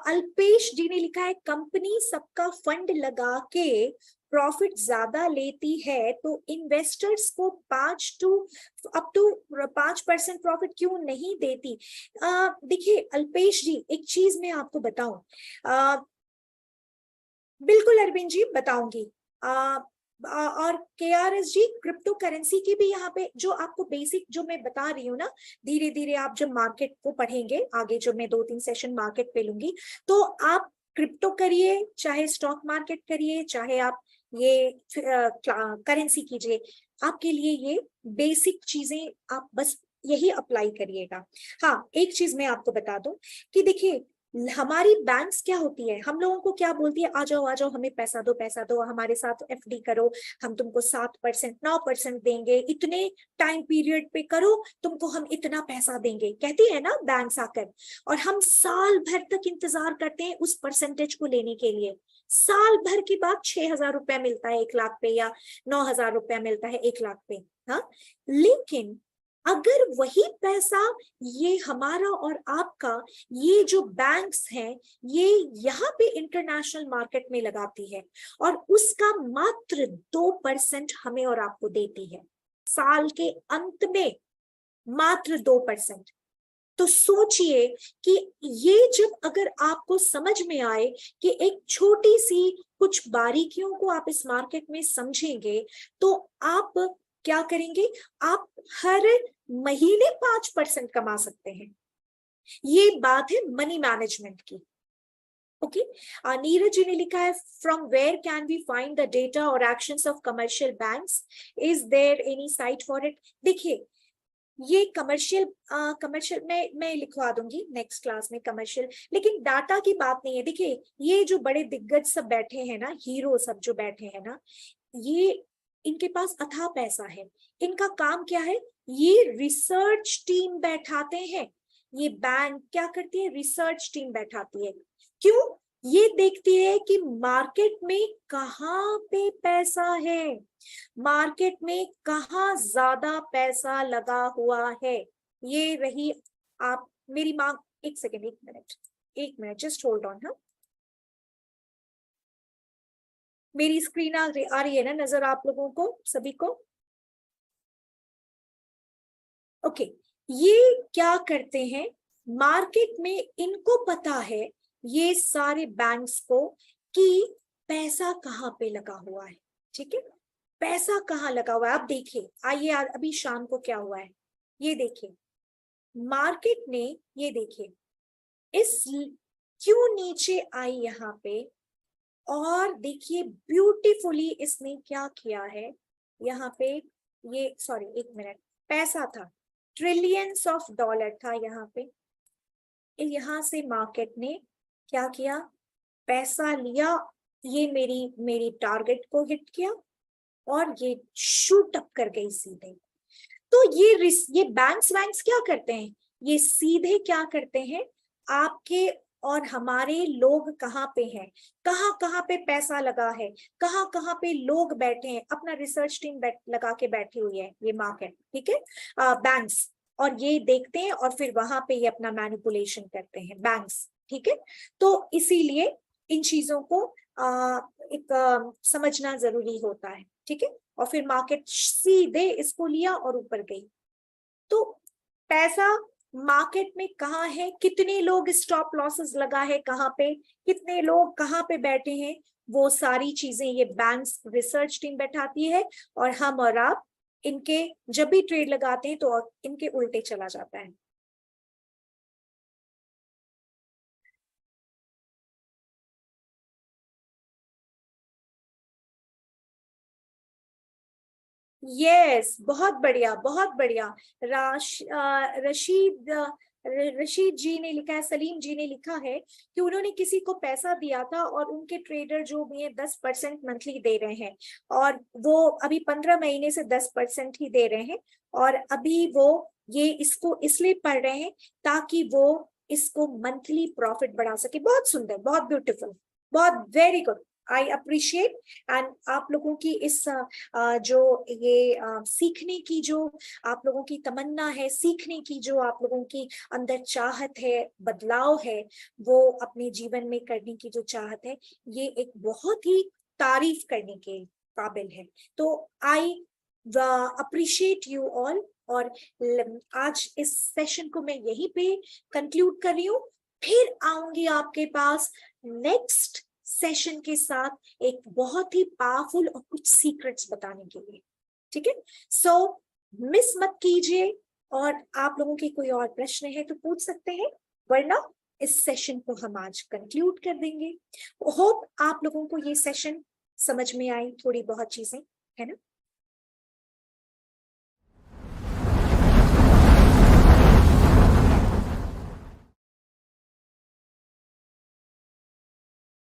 अल्पेश जी ने लिखा है, कंपनी सबका फंड लगा के प्रॉफिट ज्यादा लेती है, तो इन्वेस्टर्स को 5% प्रॉफिट क्यों नहीं देती। देखिए अल्पेश जी, एक चीज मैं आपको बताऊं, बिल्कुल अरविंद जी बताऊंगी। और KRS जी, क्रिप्टो करेंसी की भी यहाँ पे जो आपको बेसिक जो मैं बता रही हूँ ना, धीरे धीरे आप जब मार्केट को पढ़ेंगे आगे, जो मैं 2-3 सेशन मार्केट पे लूंगी, तो आप क्रिप्टो करिए, चाहे स्टॉक मार्केट करिए, चाहे आप ये करेंसी कीजिए, आपके लिए ये बेसिक चीजें आप बस यही अप्लाई करिएगा। हाँ, एक चीज मैं आपको बता दूं कि देखिए, हमारी बैंक्स क्या होती है, हम लोगों को क्या बोलती है, आ जाओ आ जाओ, हमें पैसा दो, हमारे साथ FD करो, हम तुमको 7% 9% देंगे, इतने टाइम पीरियड पे करो, तुमको हम इतना पैसा देंगे, कहती है ना बैंक्स आकर। और हम साल भर तक इंतजार करते हैं उस परसेंटेज को लेने के लिए, साल भर के बाद 6,000 रुपया मिलता है 1 लाख पे, या 9,000 रुपया मिलता है 1 लाख पे। हाँ, लेकिन अगर वही पैसा ये हमारा और आपका, ये जो बैंक्स हैं, ये यहाँ पे इंटरनेशनल मार्केट में लगाती है, और उसका मात्र 2% हमें और आपको देती है साल के अंत में, मात्र 2%। तो सोचिए कि ये जब अगर आपको समझ में आए कि एक छोटी सी कुछ बारीकियों को आप इस मार्केट में समझेंगे, तो आप क्या करेंगे, आप हर महीने 5% कमा सकते हैं। ये बात है मनी मैनेजमेंट की। ओके, नीरज जी ने लिखा है, from where can we find the data और actions of commercial banks, is there any site for it. देखिए, ये कमर्शियल मैं लिखवा दूंगी नेक्स्ट क्लास में कमर्शियल, लेकिन डाटा की बात नहीं है। देखिए, ये जो बड़े दिग्गज सब बैठे हैं ना, हीरो सब जो बैठे हैं ना, ये इनके पास अथाह पैसा है, इनका काम क्या है, ये रिसर्च टीम बैठाते हैं। ये बैंक क्या करती है, रिसर्च टीम बैठाती है। क्यों? ये देखती है कि मार्केट में कहाँ पे पैसा है, मार्केट में कहाँ ज्यादा पैसा लगा हुआ है। ये रही आप मेरी माँ, एक सेकेंड, एक मिनट जस्ट होल्ड ऑन। हाँ, मेरी स्क्रीन आ रही है ना नजर आप लोगों को सभी को? ओके, ये क्या करते हैं मार्केट में, इनको पता है ये सारे बैंक्स को कि पैसा कहाँ पे लगा हुआ है। ठीक है, पैसा कहाँ लगा हुआ है। आप देखिए, आइए अभी शाम को क्या हुआ है ये देखिए, मार्केट ने, ये देखिए इस क्यों नीचे आई यहाँ पे, और देखिए ब्यूटीफुली इसने क्या किया है यहाँ पे। ये सॉरी एक मिनट, पैसा था, ट्रिलियंस ऑफ डॉलर था यहाँ पे। यहाँ से मार्केट ने क्या किया, पैसा लिया, ये मेरी मेरी टारगेट को हिट किया और ये शूट अप कर गई सीधे। तो ये बैंक्स क्या करते हैं, ये सीधे क्या करते हैं, आपके और हमारे लोग कहाँ पे हैं, कहाँ कहाँ पे पैसा लगा है, कहाँ कहाँ पे लोग बैठे हैं, अपना रिसर्च टीम लगा के बैठी हुई है ये मार्केट। ठीक है, बैंक्स, और ये देखते हैं और फिर वहां पे ये अपना मैनिपुलेशन करते हैं बैंक्स। ठीक है, तो इसीलिए इन चीजों को एक समझना जरूरी होता है। ठीक है, और फिर मार्केट सीधे इसको लिया और ऊपर गई। तो पैसा मार्केट में कहाँ है, कितने लोग स्टॉप लॉसेस लगा है कहाँ पे, कितने लोग कहाँ पे बैठे हैं, वो सारी चीजें ये बैंक्स रिसर्च टीम बैठाती है, और हम और आप इनके जब भी ट्रेड लगाते हैं तो इनके उल्टे चला जाता है। यस, बहुत बढ़िया बहुत बढ़िया। रशीद रशीद जी ने लिखा है, सलीम जी ने लिखा है कि उन्होंने किसी को पैसा दिया था और उनके ट्रेडर जो भी है 10% मंथली दे रहे हैं, और वो अभी 15 महीने से 10% ही दे रहे हैं, और अभी वो ये इसको इसलिए पढ़ रहे हैं ताकि वो इसको मंथली प्रॉफिट बढ़ा सके। बहुत सुंदर, बहुत ब्यूटीफुल, बहुत very good, I appreciate. And आप लोगों की इस जो ये सीखने की जो आप लोगों की तमन्ना है, सीखने की जो आप लोगों की अंदर चाहत है, बदलाव है, वो अपने जीवन में करने की जो चाहत है, ये एक बहुत ही तारीफ करने के काबिल है। तो आई अप्रिशिएट यू ऑल। और आज इस सेशन को मैं यहीं पे कंक्लूड कर रही हूँ, फिर आऊंगी आपके पास नेक्स्ट सेशन के साथ एक बहुत ही पावरफुल और कुछ सीक्रेट्स बताने के लिए। ठीक है, सो मिस मत कीजिए, और आप लोगों के कोई और प्रश्न है तो पूछ सकते हैं, वरना इस सेशन को हम आज कंक्लूड कर देंगे। होप आप लोगों को ये सेशन समझ में आई, थोड़ी बहुत चीजें, है ना।